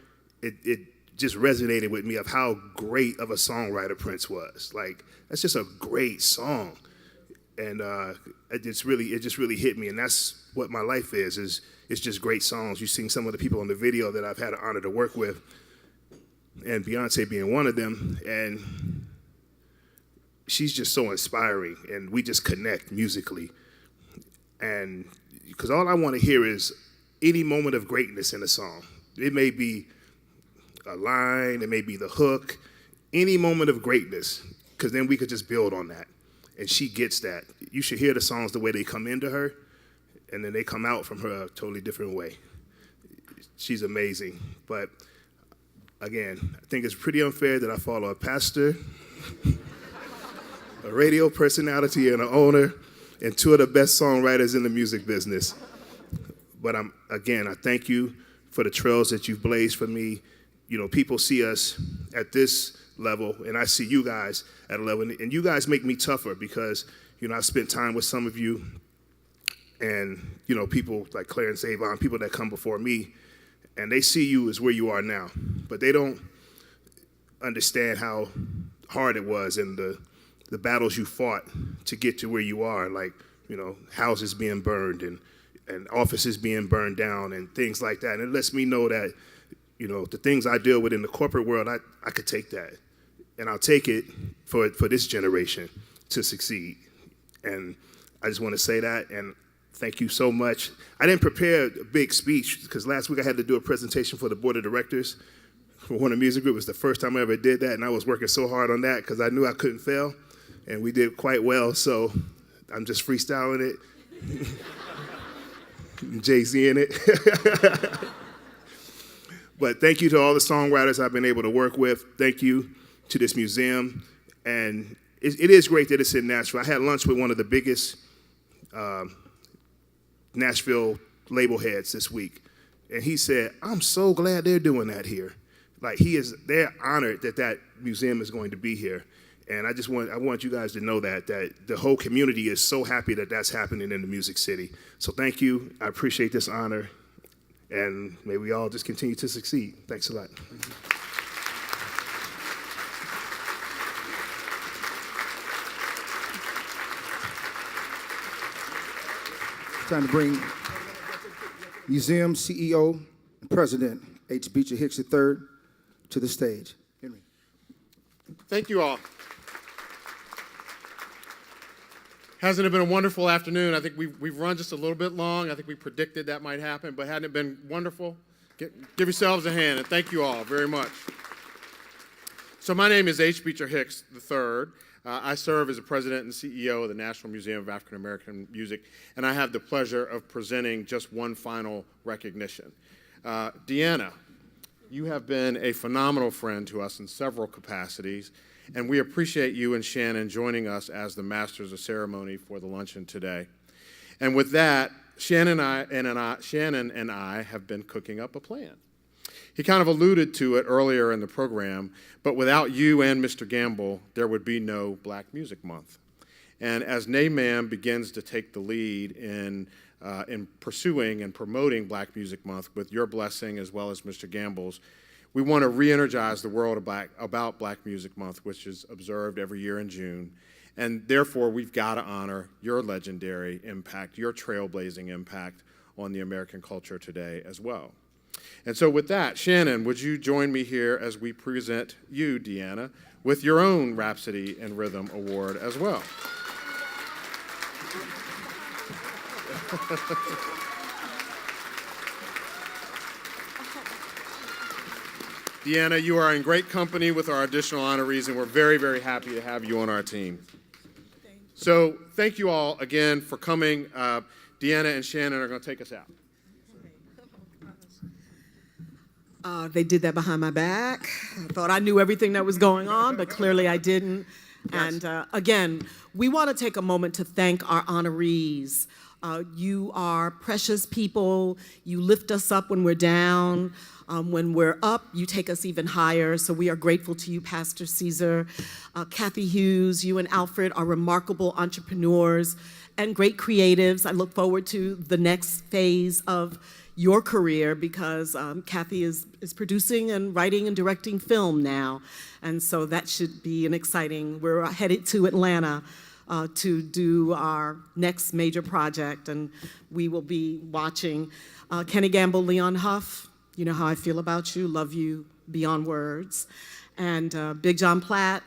it just resonated with me of how great of a songwriter Prince was. Like, that's just a great song. And it just really hit me. And that's what my life is it's just great songs. You've seen some of the people in the video that I've had the honor to work with, and Beyonce being one of them. And she's just so inspiring, and we just connect musically. And because all I want to hear is any moment of greatness in a song. It may be a line, it may be the hook, any moment of greatness, because then we could just build on that. And she gets that. You should hear the songs the way they come into her, and then they come out from her a totally different way. She's amazing. But again, I think it's pretty unfair that I follow a pastor, a radio personality, and an owner, and two of the best songwriters in the music business. But I thank you for the trails that you've blazed for me. You know, people see us at this level, and I see you guys at a level, and you guys make me tougher because, you know, I spent time with some of you, and, you know, people like Clarence Avon, people that come before me, and they see you as where you are now, but they don't understand how hard it was and the battles you fought to get to where you are, like, you know, houses being burned and offices being burned down and things like that. And it lets me know that, you know, the things I deal with in the corporate world, I could take that. And I'll take it for this generation to succeed. And I just want to say that, and thank you so much. I didn't prepare a big speech because last week I had to do a presentation for the board of directors for Warner Music Group. It was the first time I ever did that, and I was working so hard on that because I knew I couldn't fail, and we did quite well, so I'm just freestyling it. Jay-Z in it. But thank you to all the songwriters I've been able to work with. Thank you to this museum. And it is great that it's in Nashville. I had lunch with one of the biggest Nashville label heads this week. And he said, I'm so glad they're doing that here. Like, they're honored that museum is going to be here. And I want you guys to know that the whole community is so happy that that's happening in the Music City. So thank you. I appreciate this honor. And may we all just continue to succeed. Thanks a lot. Time to bring Museum CEO and President H. Beecher Hicks III to the stage. Henry. Thank you all. Hasn't it been a wonderful afternoon? I think we've run just a little bit long. I think we predicted that might happen, but hadn't it been wonderful? Give yourselves a hand, and thank you all very much. So my name is H. Beecher Hicks III. I serve as the president and CEO of the National Museum of African American Music, and I have the pleasure of presenting just one final recognition. Deanna, you have been a phenomenal friend to us in several capacities, and we appreciate you and Shannon joining us as the masters of ceremony for the luncheon today. And with that, Shannon and I have been cooking up a plan. He kind of alluded to it earlier in the program, but without you and Mr. Gamble, there would be no Black Music Month. And as NAMAM begins to take the lead in pursuing and promoting Black Music Month with your blessing as well as Mr. Gamble's, we want to re-energize the world about Black Music Month, which is observed every year in June. And therefore, we've got to honor your legendary impact, your trailblazing impact on the American culture today as well. And so with that, Shannon, would you join me here as we present you, Deanna, with your own Rhapsody in Rhythm Award as well. Deanna, you are in great company with our additional honorees, and we're very, very happy to have you on our team. So thank you all again for coming. Deanna and Shannon are going to take us out. They did that behind my back. I thought I knew everything that was going on, but clearly I didn't. Yes. And again, we want to take a moment to thank our honorees You are precious people. You lift us up when we're down. When we're up, you take us even higher. So we are grateful to you, Pastor Caesar. Kathy Hughes, you and Alfred are remarkable entrepreneurs and great creatives. I look forward to the next phase of your career because Kathy is producing and writing and directing film now. And so that should be an exciting, we're headed to Atlanta to do our next major project, and we will be watching. Kenny Gamble, Leon Huff, you know how I feel about you, love you beyond words. And Big John Platt,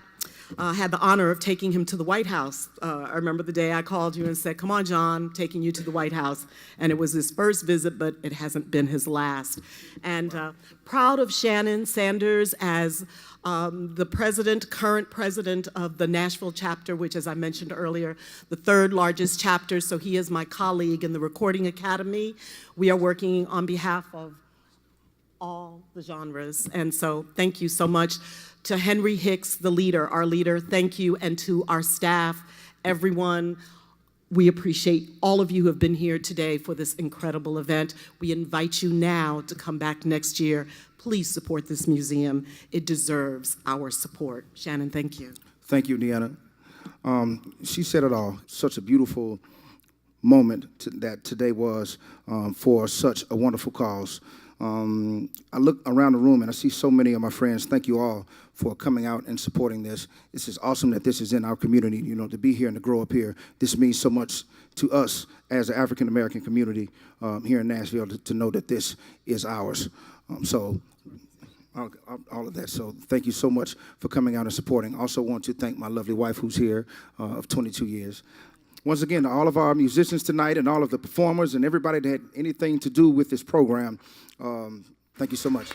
had the honor of taking him to the White House. I remember the day I called you and said, come on, John, taking you to the White House. And it was his first visit, but it hasn't been his last. And proud of Shannon Sanders as the current president of the Nashville chapter, which, as I mentioned earlier, the third largest chapter. So he is my colleague in the Recording Academy. We are working on behalf of all the genres. And so thank you so much to Henry Hicks, the leader, our leader. Thank you. And to our staff, everyone. We appreciate all of you who have been here today for this incredible event. We invite you now to come back next year. Please support this museum. It deserves our support. Shannon, thank you. Thank you, Deanna. She said it all. Such a beautiful moment that today was for such a wonderful cause. I look around the room and I see so many of my friends. Thank you all for coming out and supporting this. This is awesome that this is in our community, you know, to be here and to grow up here. This means so much to us as an African-American community here in Nashville to know that this is ours. All of that. So thank you so much for coming out and supporting. Also want to thank my lovely wife who's here of 22 years. Once again, to all of our musicians tonight and all of the performers and everybody that had anything to do with this program, thank you so much.